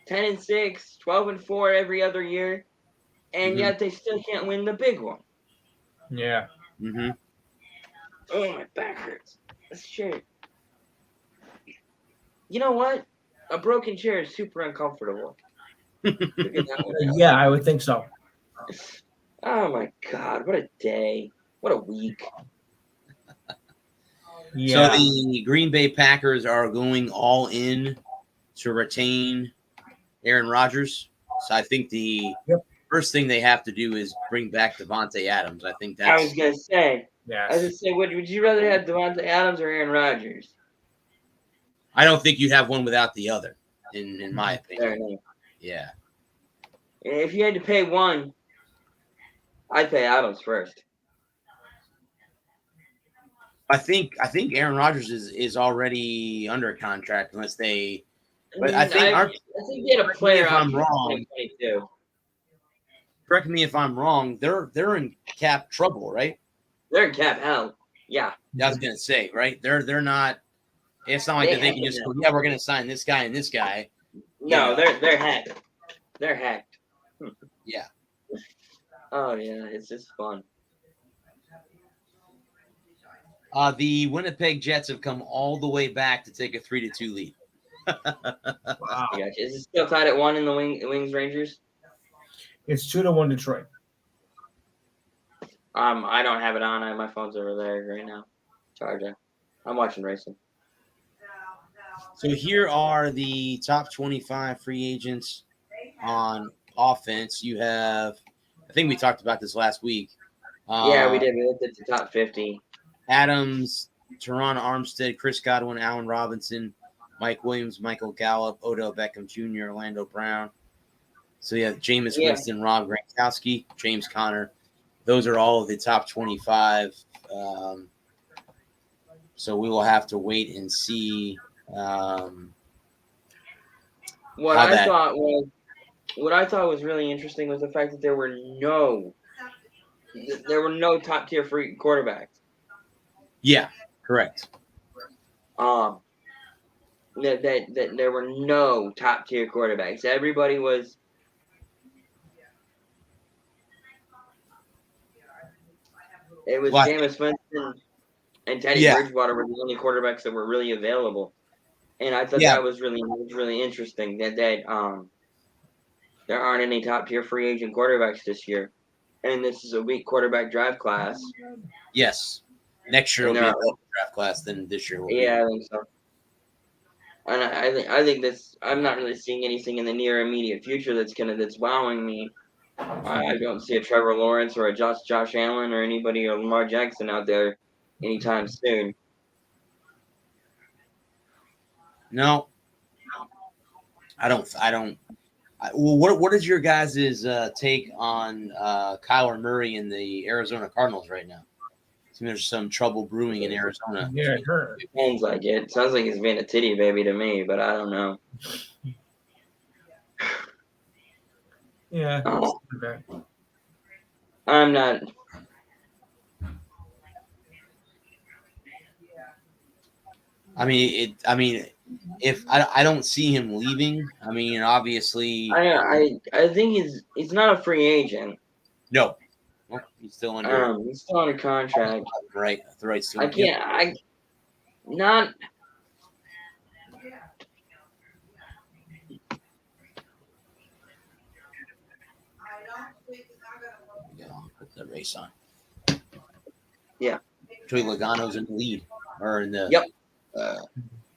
10 and 6, 12 and 4 every other year, and yet they still can't win the big one. Yeah. Mm-hmm. Oh, my back hurts. This chair. You know what? A broken chair is super uncomfortable. Look at that one. Yeah, I would think so. Oh my God! What a day! What a week! Yeah. So the Green Bay Packers are going all in to retain Aaron Rodgers. So I think the first thing they have to do is bring back Devontae Adams. I think that's. I was gonna say. Yes. I was gonna say, would you rather have Devontae Adams or Aaron Rodgers? I don't think you'd have one without the other, in my opinion. Fair enough. Yeah. If you had to pay one, I'd pay Adams first. I think Aaron Rodgers is already under contract unless they. But I think they had a player if I'm wrong. Correct me if I'm wrong. They're in cap trouble, right? They're in cap hell. Yeah. I was gonna say, right? They're not. It's not like they can just go, yeah, we're gonna sign this guy and this guy. No, they're hacked. They're hacked. Yeah. Oh yeah, it's just fun. The Winnipeg Jets have come all the way back to take a 3-2 lead. Wow. I got you. Is it still tied at 1 in the Wings Rangers? It's 2-1 Detroit. I don't have it on. My phone's over there right now. Charger. I'm watching racing. So here are the top 25 free agents on offense. You have, I think we talked about this last week. Yeah, we did. We looked at the top 50. Adams, Teron Armstead, Chris Godwin, Allen Robinson, Mike Williams, Michael Gallup, Odell Beckham Jr., Orlando Brown. So you have Jameis Winston, Rob Gronkowski, James Conner. Those are all of the top 25. So we will have to wait and see. What I thought was really interesting was the fact that there were no top tier free quarterbacks. Yeah, correct. That there were no top tier quarterbacks. Everybody was. It was Jameis Winston and Teddy Bridgewater were the only quarterbacks that were really available, and I thought that was really interesting. That there aren't any top tier free agent quarterbacks this year, and this is a weak quarterback draft class. Yes, next year will be a better draft class than this year will be. Yeah, I think so. And I think this. I'm not really seeing anything in the near immediate future that's wowing me. I don't see a Trevor Lawrence or a Josh Allen or anybody or Lamar Jackson out there anytime soon. No, I don't. What is your guys' take on Kyler Murray and the Arizona Cardinals right now? There's some trouble brewing in Arizona. Yeah, sure. It sounds like it. It sounds like he's being a titty baby to me, but I don't know. Yeah. I'm not. I mean, if I don't see him leaving, I mean, obviously, I think he's not a free agent. No, he's still under. He's still under contract. Right, the right. I can't. Not. Put the race on. Yeah. Joey Logano's in the lead, or in the. Yep.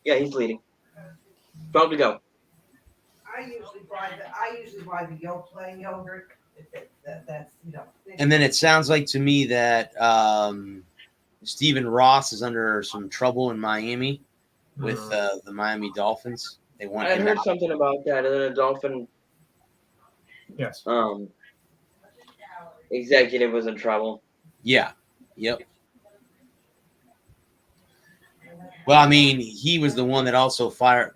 Yeah, he's leading. 12 to go. I usually buy the Yoplait yogurt. That's And then it sounds like to me that Stephen Ross is under some trouble in Miami with the Miami Dolphins. They want. I heard something about that, and then a Dolphin. Yes. Executive was in trouble. Yeah. Yep. Well, I mean, he was the one that also fired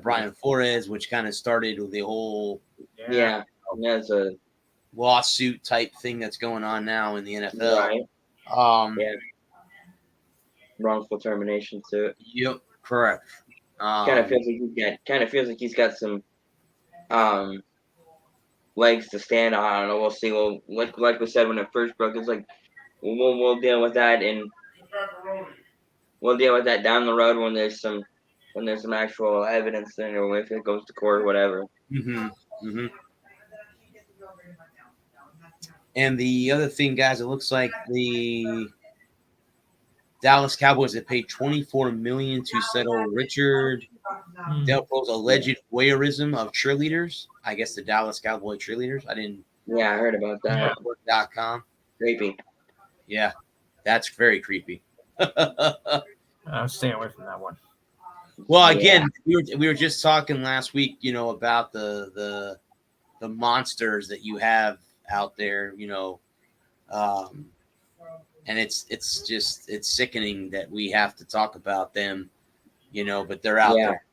Brian Flores, which kind of started with the whole That's a lawsuit type thing that's going on now in the NFL. Right. Wrongful termination to it. Yep, correct. Kind of feels like he's got some legs to stand on. I don't know. We'll see. Well, like we said when it first broke, it's like we'll deal with that and we'll deal with that down the road when there's some actual evidence and or if it goes to court or whatever. Mm-hmm. Mm-hmm. And the other thing, guys, it looks like the Dallas Cowboys have paid $24 million to settle Richard Delpro's alleged voyeurism of cheerleaders. I guess the Dallas Cowboy cheerleaders. I didn't. Yeah, I heard about that. .com. Creepy. Yeah, that's very creepy. I'm staying away from that one. Well, again, we were just talking last week, about the monsters that you have out there, and it's sickening that we have to talk about them, but they're out there.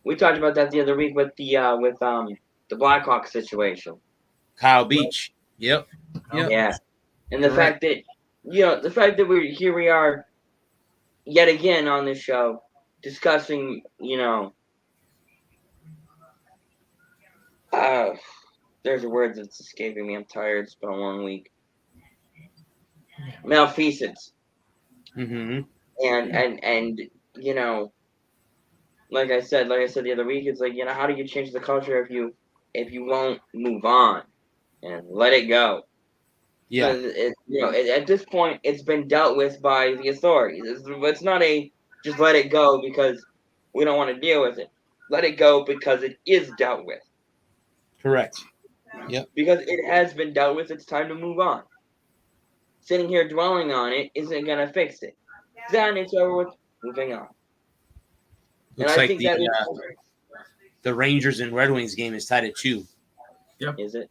we talked about that the other week with the Blackhawks situation. Kyle Beach. Yep. Yeah. And the fact that we are yet again on this show discussing, there's a word that's escaping me. I'm tired. It's been a long week. Malfeasance. Mm-hmm. And you know, like I said the other week, it's like, you know, how do you change the culture if you won't move on and let it go? Yeah. Because at this point, it's been dealt with by the authorities. It's not a just let it go because we don't want to deal with it. Let it go because it is dealt with. Correct. Yep. Because it has been dealt with, it's time to move on. Sitting here dwelling on it isn't gonna fix it. Done, it's over with. Moving on. And Looks I like think that is the Rangers and Red Wings game is tied at 2. is it.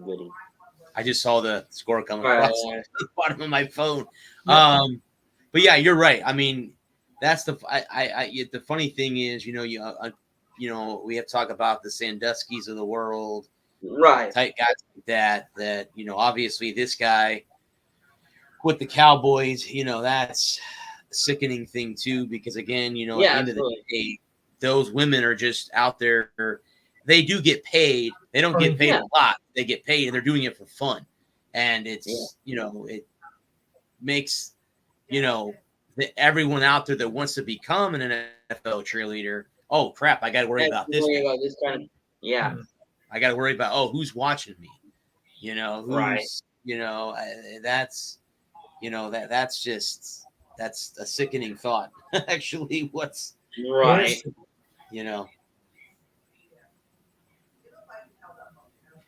Goody. I just saw the score come All right, across the bottom of my phone. Yeah. But yeah, you're right. I mean, that's the the funny thing is, you know, we have to talk about the Sandusky's of the world, right. type guys like that, you know, obviously this guy with the Cowboys, you know, that's a sickening thing too, because again, you know, at Yeah, the end of the absolutely. day, those women are just out there. They do get paid. They don't get paid Yeah. a lot. They get paid and they're doing it for fun. And it's, Yeah. you know, it makes, you know, everyone out there that wants to become an NFL cheerleader, oh crap, I got to worry That's about the this. worry about this kind of yeah. I got to worry about, oh, who's watching me? You know, who's, Right. you know, that's, you know, that's a sickening thought. Actually, what's, Right. you know,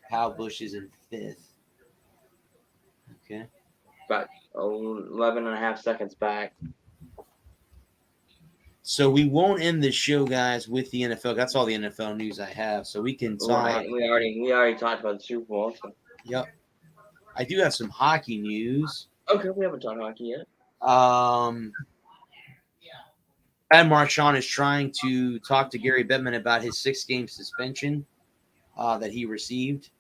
Kyle Busch is in 5th. Okay. About 11 and a half seconds back. So we won't end the show, guys, with the NFL. That's all the NFL news I have. So we can talk. Right. We already talked about the Super Bowl. So. Yep. I do have some hockey news. Okay, we haven't talked hockey yet. Brad Marchand is trying to talk to Gary Bettman about his 6-game suspension that he received.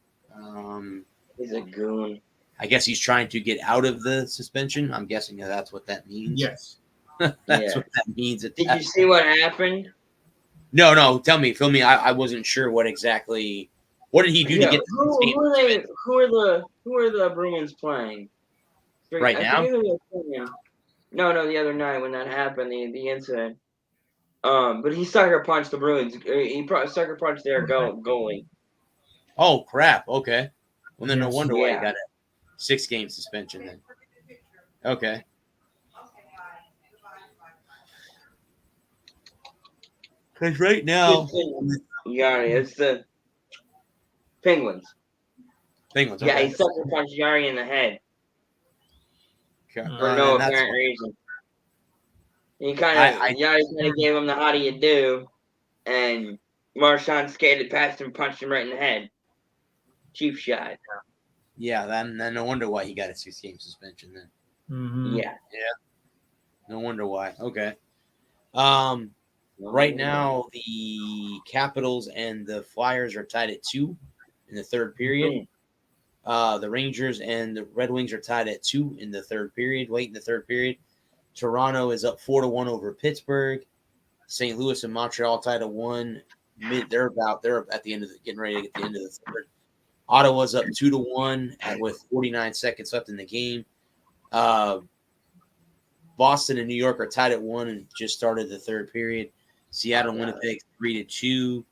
He's a goon. I guess he's trying to get out of the suspension. I'm guessing that's what that means. Yes. That's Yeah. what that means. Did you see what happened? No. Tell me, fill me. I wasn't sure what exactly. What did he do to get? Who are the Bruins playing? Right I now? forget who they're playing. No, the other night when that happened, the incident. But he sucker punched the Bruins. He sucker punched their goalie. Oh crap! Okay. Well, then no Yes. wonder why he Yeah. got a 6-game suspension. Then. Okay. Because right now, Yari, it's the Penguins. Penguins. Yeah, Okay. he sucker punched Yari in the head Okay. for no And that's apparent what- reason. He Yari kind of gave him the how do you do, and Marchand skated past him, punched him right in the head. Cheap shot. Yeah. Then no wonder why he got a 6-game suspension. Then. Mm-hmm. Yeah. No wonder why. Okay. Right now, the Capitals and the Flyers are tied at 2 in the third period. The Rangers and the Red Wings are tied at 2 in the third period, late in the third period. Toronto is up 4-1 over Pittsburgh. St. Louis and Montreal tied at 1. They're at the end of getting ready to get the end of the third. Ottawa's up 2-1 with 49 seconds left in the game. Boston and New York are tied at 1 and just started the third period. Seattle and Winnipeg 3-2.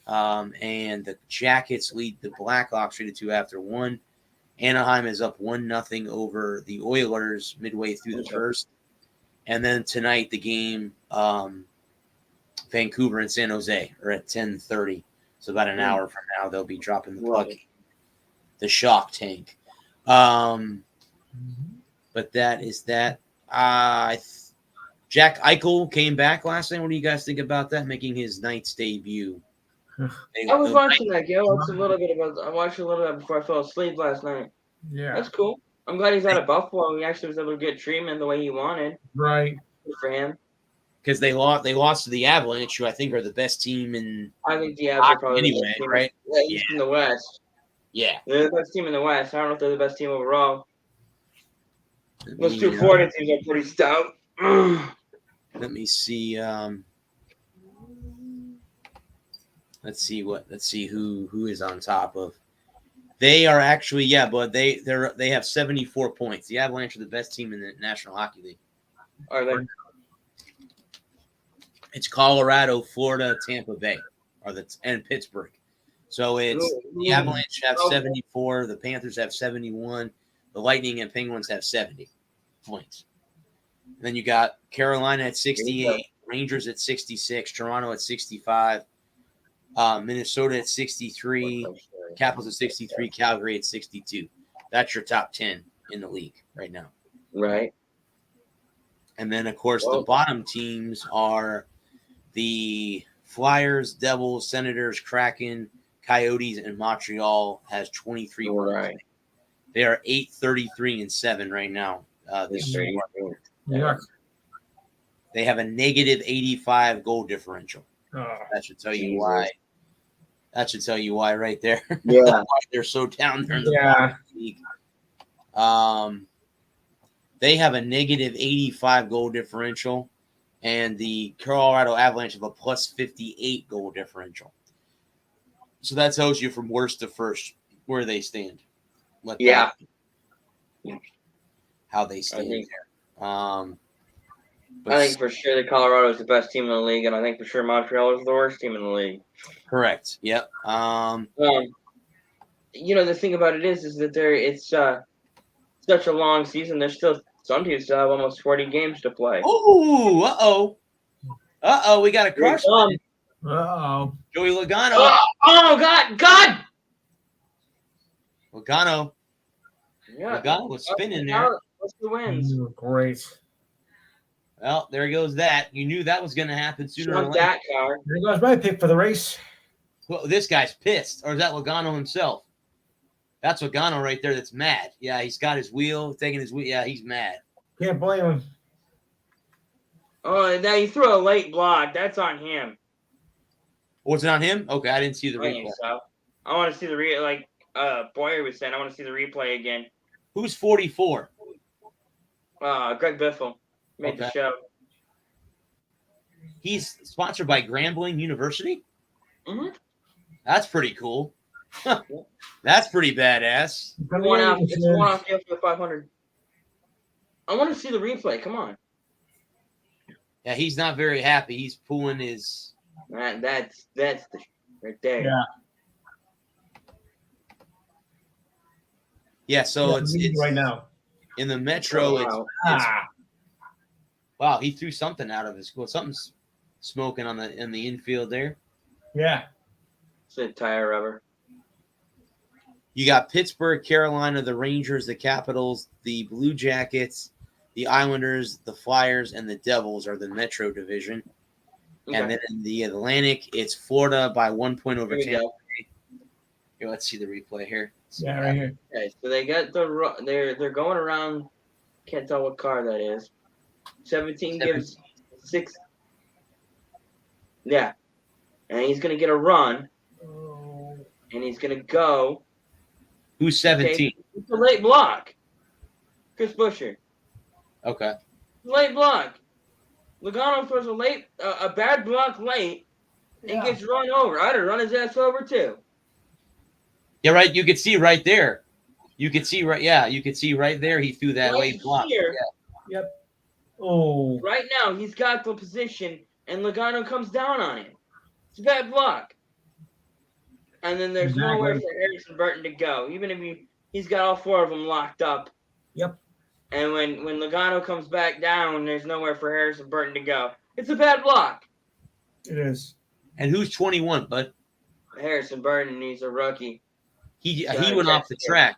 And the Jackets lead the Blackhawks 3-2 after 1. Anaheim is up 1-0 over the Oilers midway through the first. And then tonight the game, Vancouver and San Jose are at 10:30. So about an hour from now they'll be dropping the puck, the Shock Tank. But that is that. Jack Eichel came back last night. What do you guys think about that? Making his Knights debut. I was watching that game. I watched a little bit before I fell asleep last night. Yeah. That's cool. I'm glad he's out of Buffalo. He actually was able to get treatment the way he wanted. Right. Good for him. Because they lost to the Avalanche, who I think are the best team in. I think the Avs are probably anyway, the best team, right? At least in the West. Yeah. They're the best team in the West. I don't know if they're the best team overall. Those two Yeah. Florida teams are pretty stout. Let me see. Let's see who is on top of They are actually, but they have 74 points. The Avalanche are the best team in the National Hockey League. Are they? It's Colorado, Florida, Tampa Bay, and Pittsburgh. So it's the Avalanche have 74, the Panthers have 71, the Lightning and Penguins have 70 points. And then you got Carolina at 68, Rangers at 66, Toronto at 65, Minnesota at 63, Capitals at 63, Calgary at 62. That's your top 10 in the league right now. Right. And then, of course, the bottom teams are the Flyers, Devils, Senators, Kraken, Coyotes, and Montreal has 23 points. Right. They are 8-33-7 right now. Yeah. They have a negative 85 goal differential. Oh, That should tell you why. That should tell you why right there. Yeah. Why they're so down there in the bottom league. They have a negative 85 goal differential, and the Colorado Avalanche have a plus 58 goal differential. So that tells you from worst to first where they stand. How they stand there. I think for sure that Colorado is the best team in the league, and I think for sure Montreal is the worst team in the league. Correct. Yep. The thing about it is that it's such a long season. There's still some teams still have almost 40 games to play. Oh, we got a crush. Uh-oh. Joey Logano. Oh, God! Logano. Yeah. Logano was spinning there. What's the wins? Great. Well, there goes that. You knew that was going to happen sooner or later. That car. There goes my pick for the race. Well, this guy's pissed. Or is that Logano himself? That's Logano right there that's mad. Yeah, he's got his wheel, taking his wheel. Yeah, he's mad. Can't blame him. Oh, now he threw a late block. That's on him. Was it on him? Okay, I didn't see the I replay. think so. I want to see Boyer was saying, I want to see the replay again. Who's 44? Greg Biffle made the show. He's sponsored by Grambling University? Mm-hmm. That's pretty cool. That's pretty badass. It's one off the 500. I want to see the replay. Come on. Yeah, he's not very happy. He's pulling his. That's the right there. Yeah. Yeah, so it's right now in the Metro. Wow. Wow, he threw something out of his school. Something's smoking in the infield there. Yeah. It's a tire rubber. You got Pittsburgh, Carolina, the Rangers, the Capitals, the Blue Jackets, the Islanders, the Flyers, and the Devils are the Metro division. Okay. And then in the Atlantic, it's Florida by 1 point over Tampa Bay. Here, let's see the replay here. Yeah, right here. Okay, so they got they're going around. Can't tell what car that is. 17 gives 6. Yeah, and he's gonna get a run, and he's gonna go. Who's 17? Okay, it's a late block. Chris Buescher. Okay. Late block. Logano throws a bad block late and gets run over. I'd have run his ass over too. Yeah, right. You could see right there. You could see right. Yeah, you could see right there. He threw that late block. Here, Yep. Oh. Right now, he's got the position, and Logano comes down on him. It's a bad block. And then there's nowhere for Harrison Burton to go, even if he's got all 4 of them locked up. Yep. And when Logano comes back down, there's nowhere for Harrison Burton to go. It's a bad block. It is. And who's 21, bud? Harrison Burton, he's a rookie. He went off the track.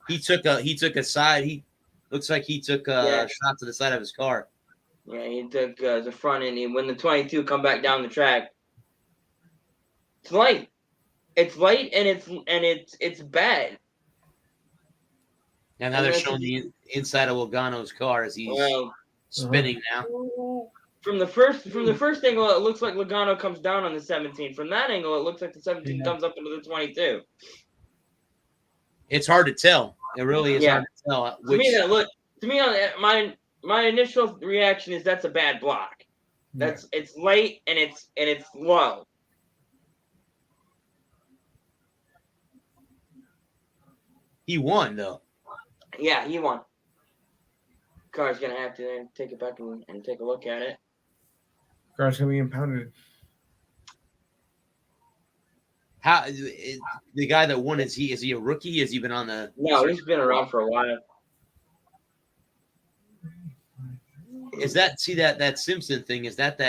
He took a side. He looks like he took a shot to the side of his car. Yeah, he took the front end. When the 22 come back down the track, it's late. It's late and it's bad. And now they're showing the inside of Logano's car as he's spinning now. From the first angle, it looks like Logano comes down on the 17. From that angle, it looks like the 17 comes up into the 22. It's hard to tell. It really is hard to tell. To me, my initial reaction is that's a bad block. It's late and it's low. He won though. Yeah, he won. Car's gonna have to take it back and take a look at it. Car's gonna be impounded. How the guy that won is he a rookie? Has he been on the? No, he's been around for a while. Is that that Simpson thing? Is that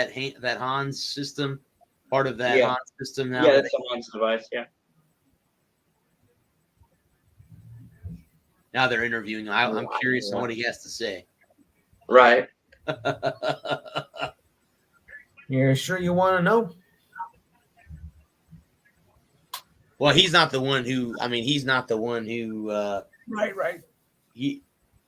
Hans system? Part of that Yeah. Hans system now? Yeah, that's a Hans device. Yeah. Now they're interviewing him. I'm curious on what he has to say. Right. You're sure you want to know? Well, he's not the one who. I mean, he's not the one who. Right.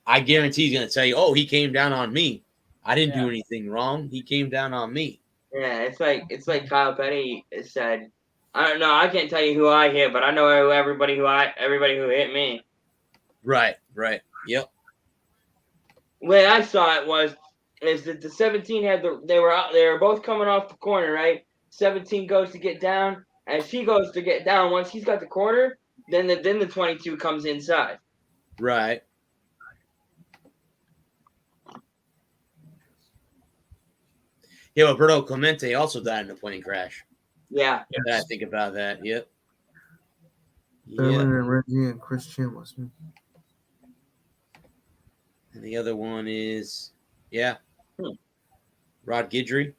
I guarantee he's going to tell you, "Oh, he came down on me. I didn't do anything wrong. He came down on me." Yeah, it's like Kyle Petty said. I don't know. I can't tell you who I hit, but I know everybody who hit me. Right. Yep. The way I saw it is that the 17 they were both coming off the corner, right? 17 goes to get down. As he goes to get down, once he's got the corner, then the 22 comes inside. Right. Yeah, Roberto Clemente also died in a plane crash. Yeah. I think about that. Yep. Berlin and Reggie and Chris Chambliss. And the other one is, Rod Guidry.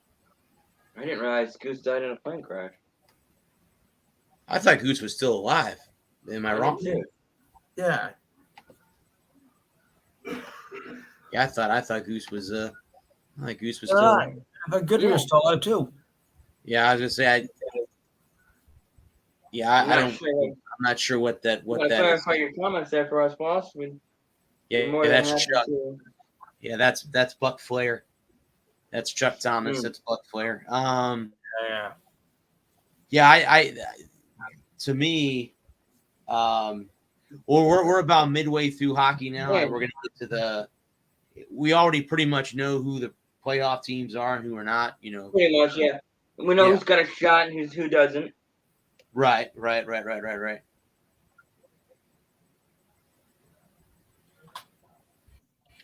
I didn't realize Goose died in a plane crash. I thought Goose was still alive. Am I wrong? Yeah. Yeah, I thought Goose was Goose was still alive. I thought Goodyear was still alive too. Yeah, I was gonna say I'm not sure what that clarify your comments there for us, boss. That's Chuck. Yeah, that's Buck Flair. That's Chuck Thomas. That's Buck Flair. I to me, we're about midway through hockey now. Yeah. And we're gonna get to we already pretty much know who the playoff teams are and who are not. Pretty much, yeah. We know who's got a shot and who doesn't. Right.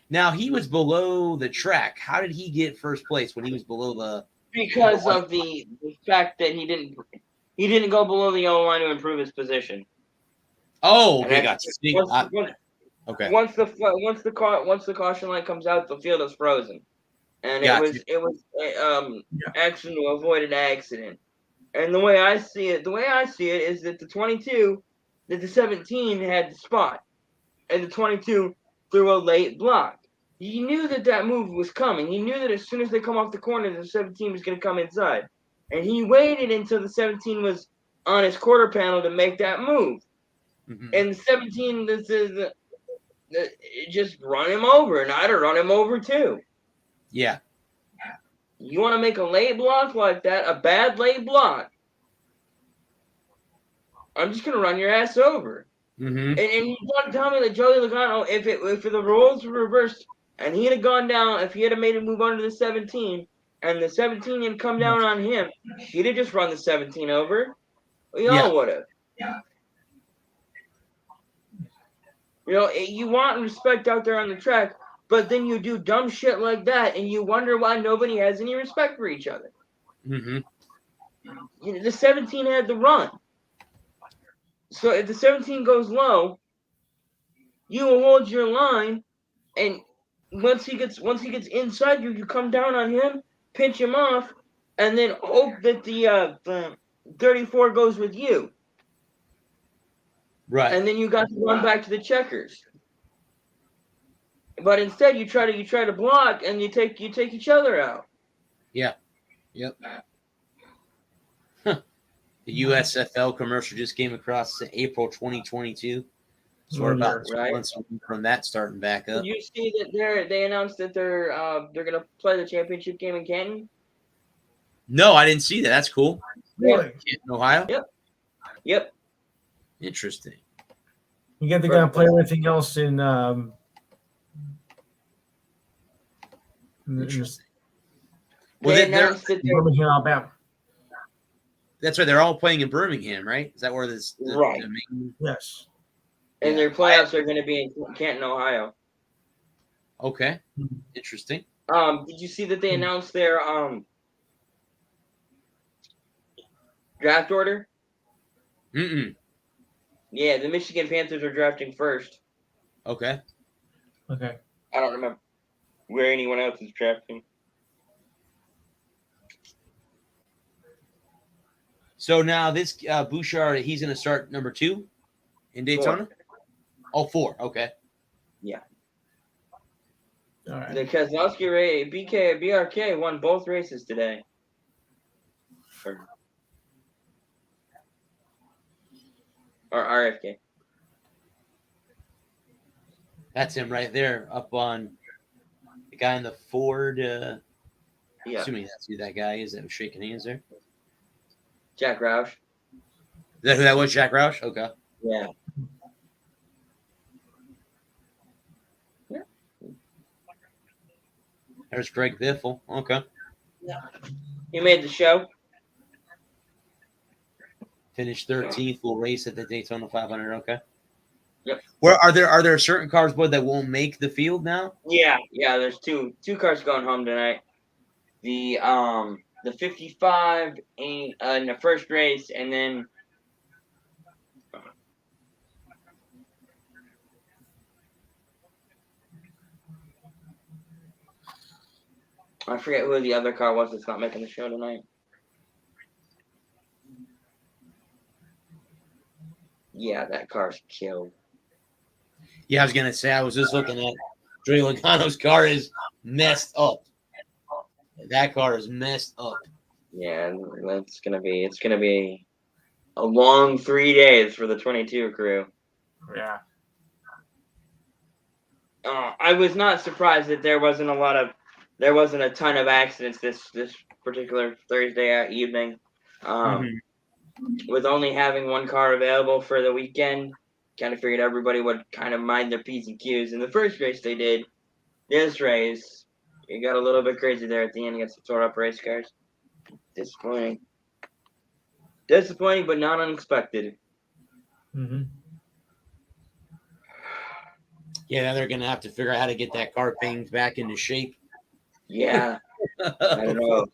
Now he was below the track. How did he get first place when he was below the? Because of the fact that he didn't go below the yellow line to improve his position. Oh, okay, gotcha. Okay. Once the caution light comes out, the field is frozen, and it was action to avoid an accident. And the way I see it is that the 17 had the spot, and the 22 threw a late block. He knew that move was coming. He knew that as soon as they come off the corner, the 17 was going to come inside, and he waited until the 17 was on his quarter panel to make that move. Mm-hmm. And the 17, just run him over, and I'd have run him over too. Yeah. You want to make a late block like that, a bad late block, I'm just going to run your ass over. Mm-hmm. And you want to tell me that Joey Logano, if the roles were reversed and he had gone down, if he had made a move under the 17 and the 17 had come down on him, he'd have just run the 17 over. We all would have. Yeah. You want respect out there on the track, but then you do dumb shit like that, and you wonder why nobody has any respect for each other. Mm-hmm. The 17 had the run. So if the 17 goes low, you will hold your line, and once he gets inside you, you come down on him, pinch him off, and then hope that the 34 goes with you. Right. And then you got to run back to the checkers. But instead you try to block and you take each other out. Yeah. Yep. Huh. The USFL commercial just came across April 2022. So we're about 2 months from that starting back up. Did you see that they announced that they're gonna play the championship game in Canton? No, I didn't see that. That's cool. Really? In Ohio? Yep. Interesting. You get the guy to play everything else in Interesting. They announced that Birmingham, Alabama. That's right. They're all playing in Birmingham, right? Is that where the right? Yes. And Yeah. their playoffs are going to be in Canton, Ohio. Okay. Interesting. Did you see that they announced their draft order? Mm-mm. Yeah, the Michigan Panthers are drafting first. Okay. Okay. I don't remember where anyone else is drafting. So now this Bouchard, he's going to start number 2 in Daytona? 4. Oh, 4. Okay. Yeah. All right. The Keselowski BRK won both races today. Or RFK. That's him right there up on the guy in the Ford. Yeah. Assuming that's who that guy is that was shaking hands there. Jack Roush. Is that who that was, Jack Roush? Okay. Yeah. There's Greg Biffle. Okay. He made the show. Finished 13th. Will race at the Daytona 500. Okay. Yep. Where are there certain cars, Bud, that won't make the field now? Yeah. There's two cars going home tonight. The 55 in the first race, and then I forget who the other car was that's not making the show tonight. Yeah, that car's killed. Yeah, I was gonna say I was just looking at Joey Logano's car is messed up. That car is messed up. Yeah, it's gonna be a long 3 days for the 22 crew. Yeah. I was not surprised that there wasn't a ton of accidents this particular Thursday evening. With only having one car available for the weekend, kind of figured everybody would kind of mind their P's and Q's. In the first race they did, this race, it got a little bit crazy there at the end. You got some tore up race cars. Disappointing, but not unexpected. Mm-hmm. Yeah, now they're gonna have to figure out how to get that car paint back into shape. Yeah, I don't know.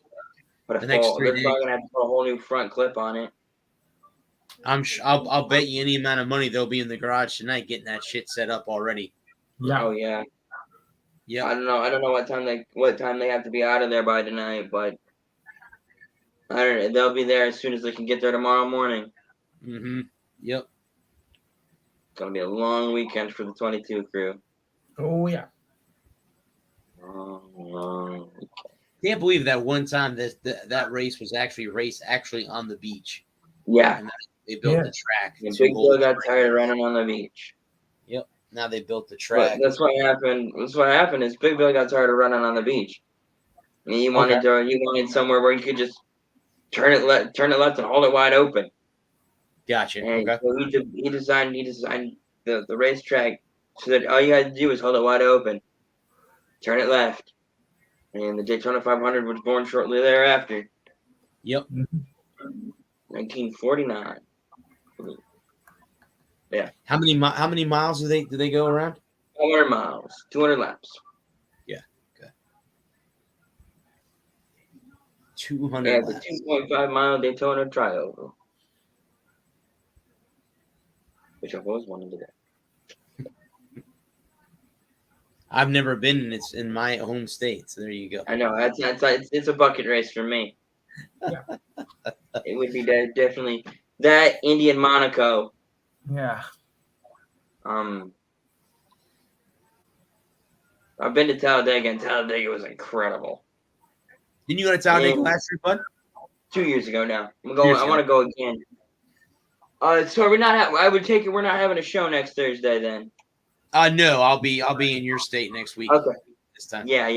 But The next 3 they're days. probably gonna have to put a whole new front clip on it. I'll bet you any amount of money they'll be in the garage tonight getting that shit set up already. Yeah. Oh yeah. Yeah. I don't know what time they have to be out of there by tonight, but I don't know. They'll be there as soon as they can get there tomorrow morning. Mm-hmm. Yep. It's gonna be a long weekend for the 22 crew. Oh yeah. Long weekend. Can't believe that one time that race was actually on the beach. Yeah. And they built the track. And Big Bill got tired of running on the beach. Yep. Now they built the track. But that's what happened. That's what happened is Big Bill got tired of running on the beach. And he wanted somewhere where you could just turn it left and hold it wide open. Gotcha. And Okay. so he designed the racetrack so that all you had to do was hold it wide open, turn it left, and the Daytona 500 was born shortly thereafter. Yep. 1949. Yeah. How many miles do they go around? 400 miles, 200 laps. Yeah. Okay. 200 Yeah, laps. the 2.5-mile Daytona Trioval, which I've always wanted to do. I've never been, and it's in my home state. So there you go. I know it's a bucket race for me. Yeah. It would be definitely that Indian Monaco. Yeah. I've been to Talladega, and Talladega was incredible. Didn't you go to Talladega last year, bud? 2 years ago now. I want to go again. So we're not. I would take it. We're not having a show next Thursday then. No, I'll be in your state next week. Okay. This time. Yeah.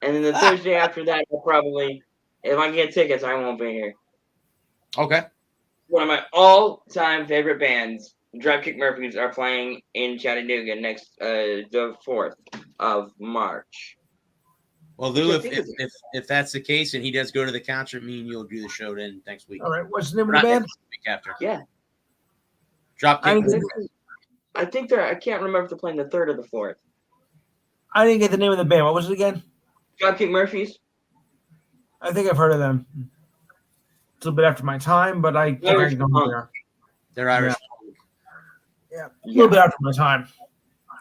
And then the Thursday after that, I'll probably, if I get tickets, I won't be here. Okay. One of my all-time favorite bands, Dropkick Murphys, are playing in Chattanooga next the 4th of March. Well, Lou, if that's the case and he does go to the concert, me and you'll do the show then next week. All right. What's the name of the band? Week after. Yeah. Dropkick Murphys. I think I can't remember if they're playing the 3rd or the 4th. I didn't get the name of the band. What was it again? Dropkick Murphys. I think I've heard of them. It's a little bit after my time, but I think I Irish know who punk. they are. They're Irish. Yeah, a little bit after my time.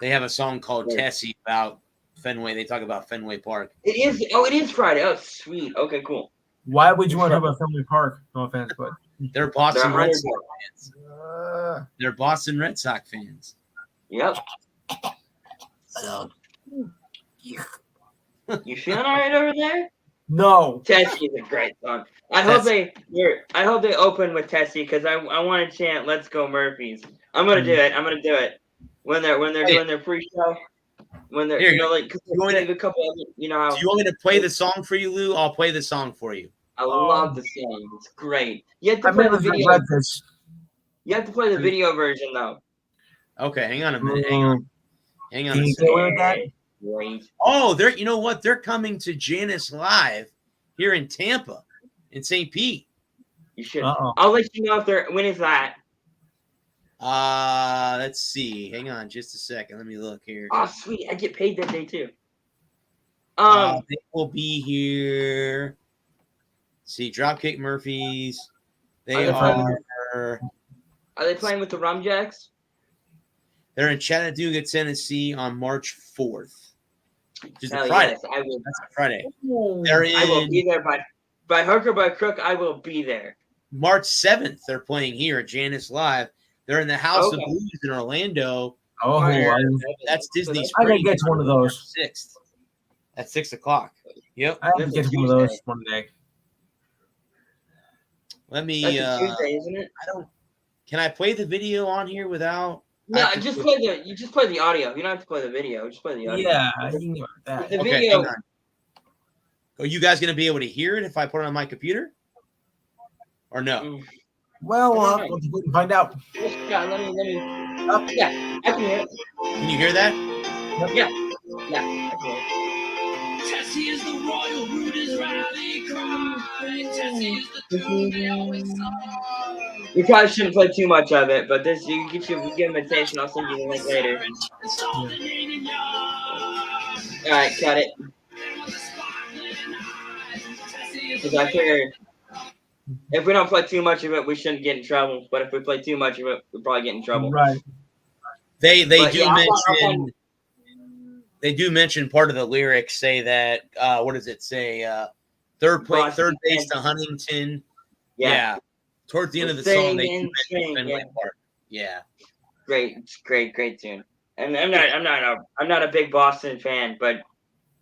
They have a song called Yeah. Tessie about Fenway. They talk about Fenway Park. It is. Oh, it is Friday. Oh, sweet. Okay, cool. Why would you want to talk about Fenway Park? No offense, but They're Boston They're Red 100 Sox fans. They're Boston Red Sox fans. Yep. So, You feeling all right over there? no. Tessie is a great song. I hope they open with Tessie because I want to chant "Let's Go Murphys." I'm gonna do it. I'm gonna do it when they're doing their pre-show. When they're Here, because a couple of Do you want me to play the song for you, Lou? I'll play the song for you. I love the song. It's great. You have to I play never the video. read this. You have to play the video version though. Okay, hang on a minute. Hang on Can a you second. get away with that? Great. Oh, you know what? They're coming to Janice Live here in Tampa, in St. Pete. You should. Uh-oh. I'll let you know when is that. Let's see. Hang on just a second. Let me look here. Oh, sweet. I get paid that day too. They will be here. See, Dropkick Murphys. They Are are they playing with the Rum Jacks? they're in Chattanooga, Tennessee on March 4th. Just a Hell Friday. yes, I will. That's a Friday. They're I will in be there by hook or by crook. I will be there. March 7th. They're playing here at Janice Live. They're in the House of Okay. Blues in Orlando. Oh, Where- I That's Disney I gotta Springs. get to one of those. 6th. At 6:00. Yep. have to That's get a to one of those Tuesday. one day. Let me. That's a Tuesday, isn't it? I don't. Can I play the video on here without? No, I have to just put- play the. You just play the audio. You don't have to play the video. Just play the audio. Yeah, you can get with that. The Okay, video. hang on. Are you guys gonna be able to hear it if I put it on my computer? Or no? Mm. Well, we'll I have don't know. to wait and find out. Yeah, let me. Yeah, I can hear it. Can you hear that? Yeah, I can hear it. Tessie is the royal Rooters rally cry. Tessie is the tune they always song. You probably shouldn't play too much of it, but this you give him attention. I'll send you the link later. All right, cut it. Because I figured if we don't play too much of it, we shouldn't get in trouble. But if we play too much of it, we'll probably get in trouble. Right. They But do yeah, mention. They do mention part of the lyrics say that. What does it say? Third Boston, base to Huntington. Yeah. Yeah. Towards the end of the Staying song, they do in mention sync, Fenway yeah. Park. Yeah. Great tune. And I'm not a big Boston fan, but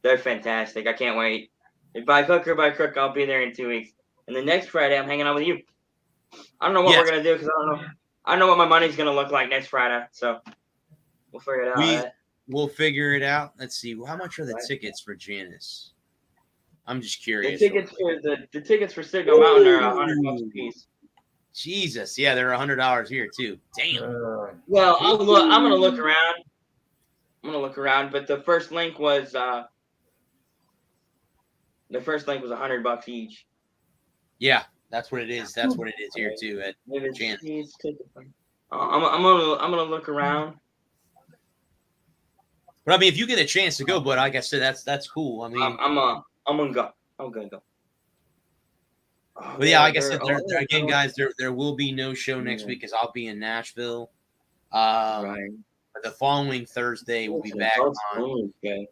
they're fantastic. I can't wait. If by hook or by crook, I'll be there in 2 weeks. And the next Friday, I'm hanging out with you. I don't know what Yes. we're gonna do because I don't know what my money's gonna look like next Friday. So we'll figure it out. right? We'll figure it out. Let's see. How much are the Right. tickets for Janice? I'm just The curious. tickets for Signal Mountain are $100 a piece. Jesus. Yeah, they're $100 here too. Damn. Well, I'm gonna look around. But the first link was $100 each. Yeah, that's what it is. That's what it is here too. At Maybe Jan. I'm gonna look around. But I mean, if you get a chance to go, but like I said, that's cool. I mean, I'm gonna go. I'm gonna go. Oh, but yeah, like I said, they're- again, guys, there will be no show next week because I'll be in Nashville. Right. But the following Thursday we'll be back That's on okay.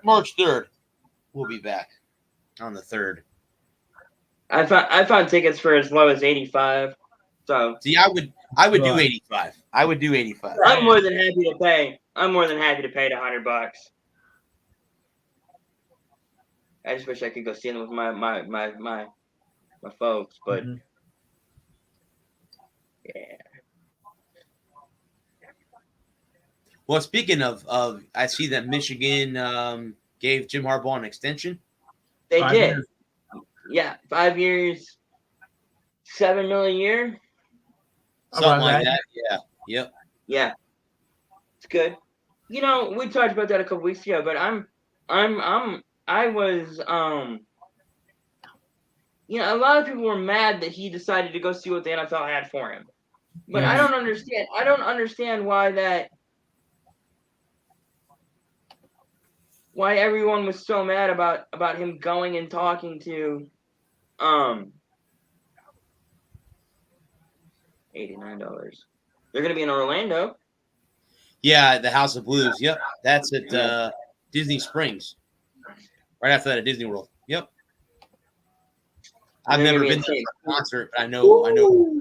March 3rd. We'll be back on the 3rd. I found tickets for as low as 85. So See, I would do Right. 85. I would do 85. I'm more than happy to pay. I'm more than happy to pay the $100. I just wish I could go see them with my folks, but Mhm. yeah. Well, speaking of, I see that Michigan gave Jim Harbaugh an extension. They 5 did. years. Yeah, 5 years, $7 million a year. Something Around like that. that. Yeah. Yep. Yeah, it's good. You know, we talked about that a couple weeks ago, but I was you know, a lot of people were mad that he decided to go see what the NFL had for him. But Yes. I don't understand. I don't understand why everyone was so mad about him going and talking to $89. They're gonna be in Orlando. Yeah, the House of Blues. Yep, that's at Yeah. Disney Springs. Right after that at Disney World. Yep. I've They're gonna never be been in to St. a concert, but I know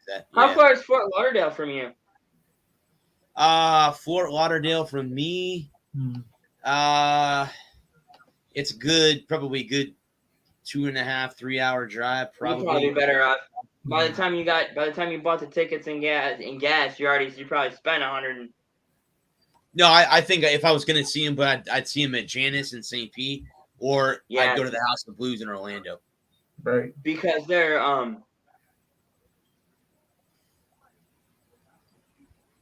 that. How Yeah. far is Fort Lauderdale from you? Fort Lauderdale from me. Hmm. It's good, probably good 2.5, 3 hour drive, You'd probably probably. be better off. By the time you bought the tickets and gas, you probably spent 100. No, I think if I was going to see him, but I'd see him at Janice in St. Pete, or Yeah. I'd go to the House of Blues in Orlando. Right. Because they're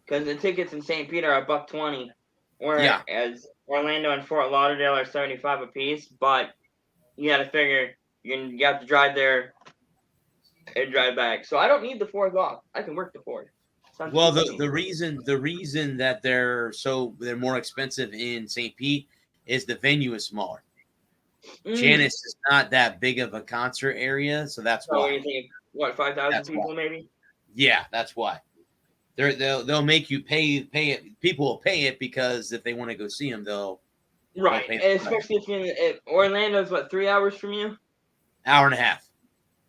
because the tickets in St. Pete are $120, whereas Orlando and Fort Lauderdale are 75 apiece. But you got to figure you have to drive there and drive back. So I don't need the fourth off. I can work the fourth. Sounds Well, good to me. the reason that they're more expensive in St. Pete is the venue is smaller. Janice is not that big of a concert area, so that's So why. you think what 5,000 people maybe? Yeah, that's why. They'll make you pay it. People will pay it because if they want to go see them, they'll Right, pay and especially if Orlando's 3 hours from you. hour and a half.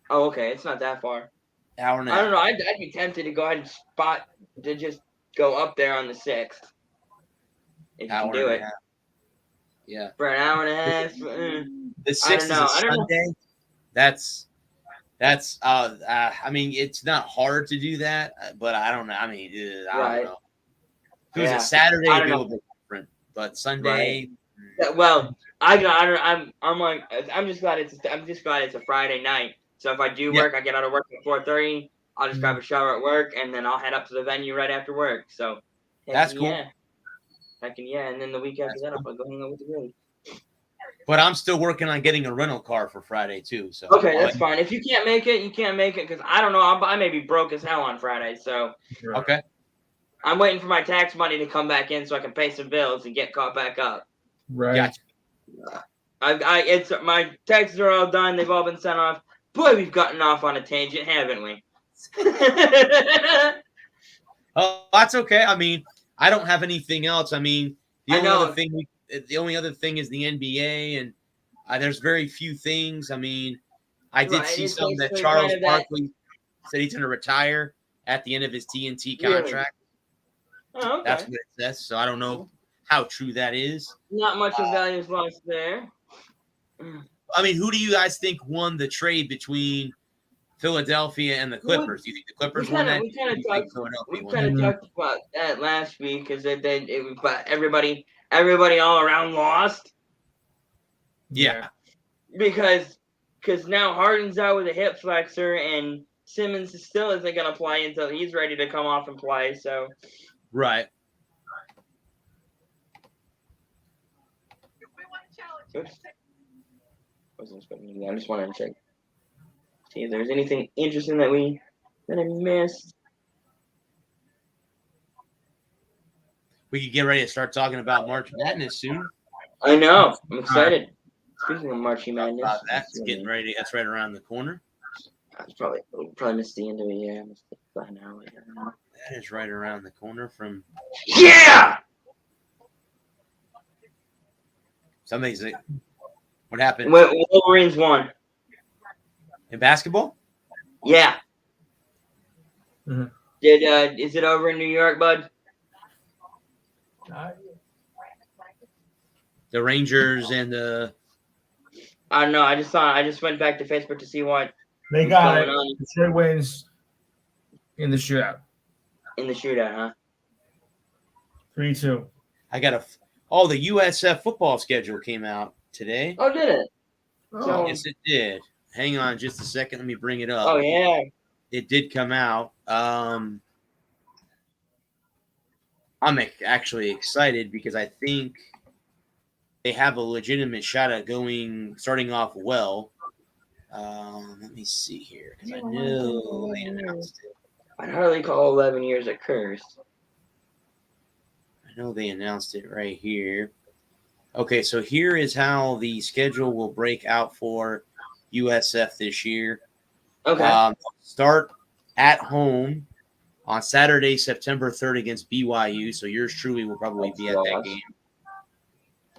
Oh, okay, it's not that far. Hour and a I half. don't know. I'd be tempted to go ahead and spot to just go up there on the 6th. If you can Hour do and it a half. Yeah. for an hour and a half. The 6th is a Sunday. That's I mean, it's not hard to do that, but I don't know. I mean, I don't know. If it was a Saturday, it'd be a little bit different. But Sunday, well, I'm like I'm just glad it's a Friday night. So if I do work, I get out of work at 4:30. I'll just grab a shower at work, and then I'll head up to the venue right after work. So that's cool. Yeah, and then the week after that, I'll go hang out with the girls. But I'm still working on getting a rental car for Friday too. So okay, that's fine. If you can't make it, you can't make it because I don't know. I may be broke as hell on Friday, so okay. I'm waiting for my tax money to come back in so I can pay some bills and get caught back up. Right. Gotcha. My taxes are all done. They've all been sent off. Boy, we've gotten off on a tangent, haven't we? Oh, that's okay. I mean, I don't have anything else. I mean, the only other thing is the NBA, and there's very few things. I mean, I did see something that Charles Barkley said he's going to retire at the end of his TNT contract. Really? Oh, okay. That's what it says. So I don't know how true that is. Not much of value is lost there. I mean, who do you guys think won the trade between Philadelphia and the Clippers? Do you think the Clippers won that? We kind of talked about that last week because everybody all around lost. Yeah. Because now Harden's out with a hip flexor and Simmons still isn't going to play until he's ready to come off and play. So right. Oops. Wasn't expecting that. I just wanted to check. See if there's anything interesting that I missed. We could get ready to start talking about March Madness soon. I know. I'm excited. Speaking of March Madness, that's getting ready. That's right around the corner. I probably missed the end of it. Yeah, I missed it by an hour. That is right around the corner from. Yeah. Something's. What happened? Wolverines won. In basketball? Yeah. Mm-hmm. Is it over in New York, bud? The Rangers and the. I don't know. I just went back to Facebook to see what they got it. Detroit wins in the shootout. In the shootout, huh? 3-2. I got the USF football schedule came out today. Oh, did it? Oh. Yes, it did. Hang on just a second. Let me bring it up. Oh, yeah. It did come out. I'm actually excited because I think they have a legitimate shot at starting off well. Let me see here because I know they announced it. I'd hardly call 11 years a curse. I know they announced it right here. Okay, so here is how the schedule will break out for USF this year. Okay. Start at home on Saturday, September 3rd against BYU. So yours truly will probably be at that Loss. game.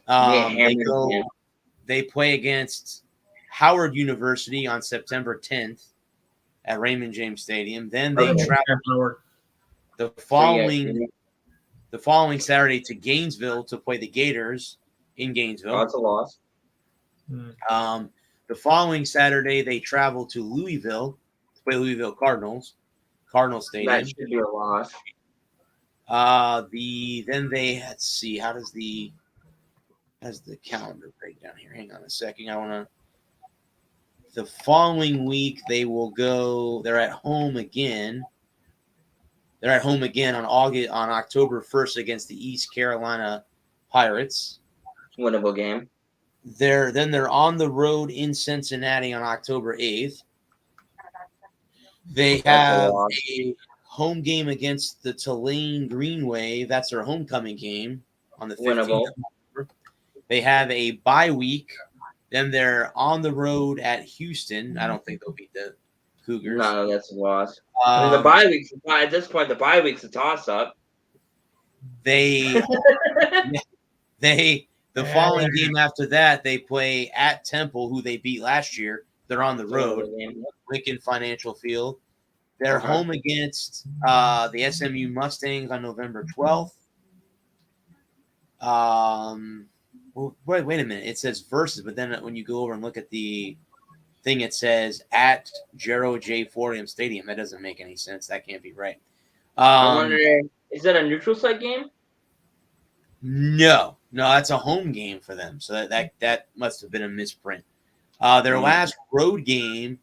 Be a They hammered go. game. They play against Howard University on September 10th at Raymond James Stadium. Then they Okay. travel the following Saturday to Gainesville to play the Gators in Gainesville. That's a loss. The following Saturday they travel to Louisville to play Louisville Cardinal Stadium. That should be a loss. Then they let's see how does the calendar break down here? Hang on a second. The following week they will go. They're at home again. They're at home again on October 1st against the East Carolina Pirates. Winnable game. They're on the road in Cincinnati on October 8th. They have a home game against the Tulane Greenway. That's their homecoming game on the 15th. Winnable. They have a bye week. Then they're on the road at Houston. I don't think they'll beat the Cougars. No, that's a loss. I mean, the bye week's at this point. The bye week's a toss-up. The following game after that, they play at Temple, who they beat last year. They're on the road, Lincoln Financial Field. They're home against the SMU Mustangs on November 12th. Wait a minute. It says versus, but then when you go over and look at the thing, it says at Gerald J. Fordham Stadium. That doesn't make any sense. That can't be right. I'm wondering, is that a neutral site game? No, that's a home game for them. So that must have been a misprint. Their last road game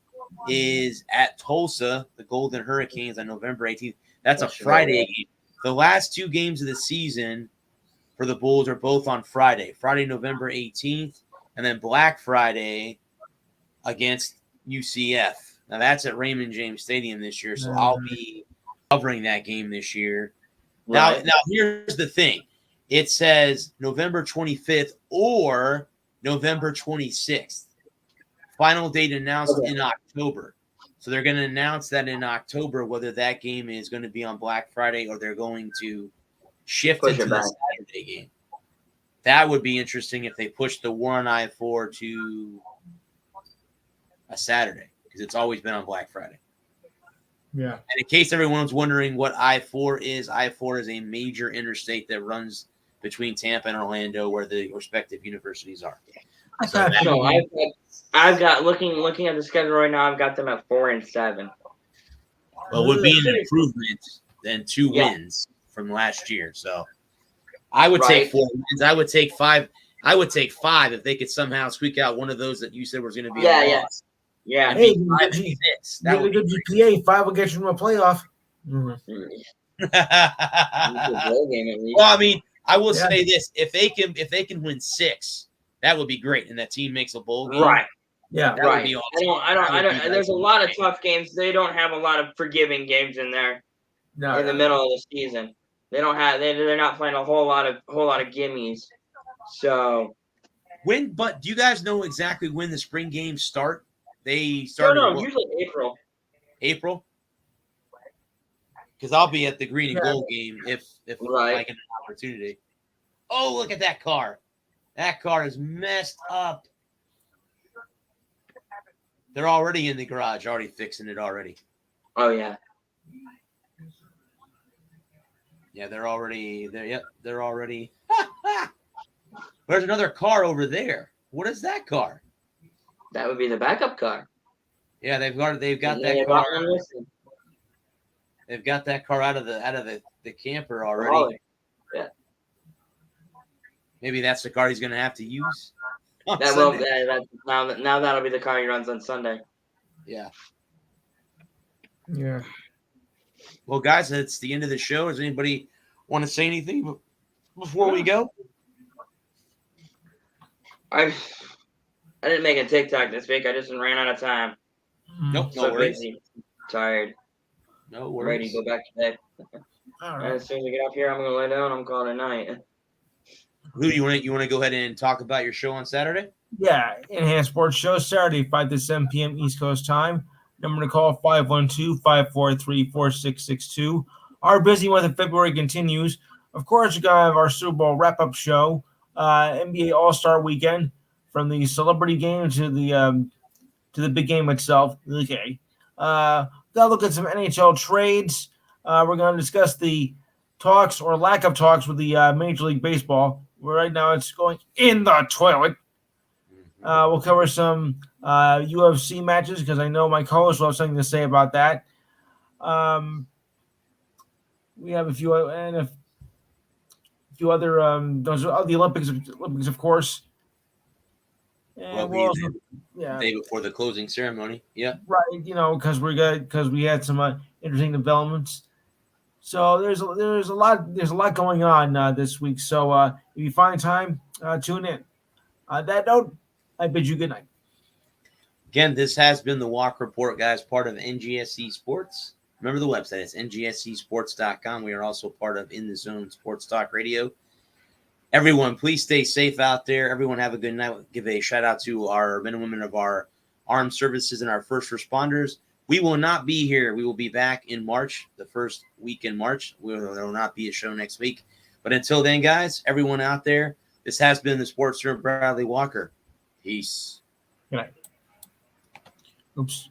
is at Tulsa, the Golden Hurricanes, on November 18th. That's a Friday game. The last two games of the season for the Bulls are both on Friday. Friday, November 18th, and then Black Friday against UCF. Now, that's at Raymond James Stadium this year, so I'll be covering that game this year. Right. Now, here's the thing. It says November 25th or November 26th. Final date announced in October. So they're going to announce that in October whether that game is going to be on Black Friday or they're going to shift it to the Saturday game. That would be interesting if they push the War on I-4 to a Saturday because it's always been on Black Friday. Yeah. And in case everyone's wondering what I-4 is a major interstate that runs between Tampa and Orlando where the respective universities are. So I've got looking at the schedule right now. I've got them at 4 and 7. Well, it would be an improvement than 2 wins from last year. So I would take 4 wins. I would take 5. I would take 5 if they could somehow squeak out one of those that you said was going to be a loss. Yeah. Hey, 5 and 6. That would be good GPA. 5 will get you to a playoff. Well, I mean, I will say this: if they can win 6, that would be great, and that team makes a bowl game. Right. Yeah. That would be awesome. I don't. There's a lot of tough games. They don't have a lot of forgiving games in there. In the middle of the season, they don't have. They're not playing a whole lot of gimmies. So. But do you guys know exactly when the spring games start? They start. No, usually April. April. Because I'll be at the green and gold game if I get an opportunity. Oh, look at that car. That car is messed up. They're already in the garage, already fixing it already. Oh, yeah. Yeah, they're already there. Yep, they're already. There's another car over there. What is that car? That would be the backup car. Yeah, they've got that car. They've got that car out of the camper already. Oh, yeah. Maybe that's the car he's going to have to use. Now that'll be the car he runs on Sunday. Yeah. Yeah. Well, guys, it's the end of the show. Does anybody want to say anything before we go? I didn't make a TikTok this week. I just ran out of time. Nope, no worries. Busy. Tired. No I'm ready worries. to go back to bed. All And right. as soon as I get off here, I'm gonna lay down. I'm calling it a night. Who do you want to go ahead and talk about your show on Saturday? Yeah, Enhanced Sports Show, Saturday, 5 to 7 p.m. East Coast time. Number to call, 512-543-4662. Our busy month of February continues. Of course, we're going to have our Super Bowl wrap-up show, NBA All-Star Weekend, from the celebrity game to the big game itself. Okay. Got to look at some NHL trades. We're going to discuss the talks or lack of talks with the Major League Baseball. Where right now it's going in the toilet. We'll cover some UFC matches because I know my co-host will have something to say about that. We have a few other those are the Olympics of course. And Well, yeah, day before the closing ceremony. Yeah. right. Because we had some interesting developments. So there's a lot going on this week. So if you find time, tune in. On that note, I bid you good night. Again, this has been the Walk Report, guys, part of NGSC Sports. Remember the website, it's ngscsports.com. We are also part of In the Zone Sports Talk Radio. Everyone, please stay safe out there. Everyone have a good night. Give a shout out to our men and women of our armed services and our first responders. We will not be here. We will be back in March, the first week in March. There will not be a show next week. But until then, guys, everyone out there, this has been the Sports Room, Bradley Walker. Peace. Good night. Oops.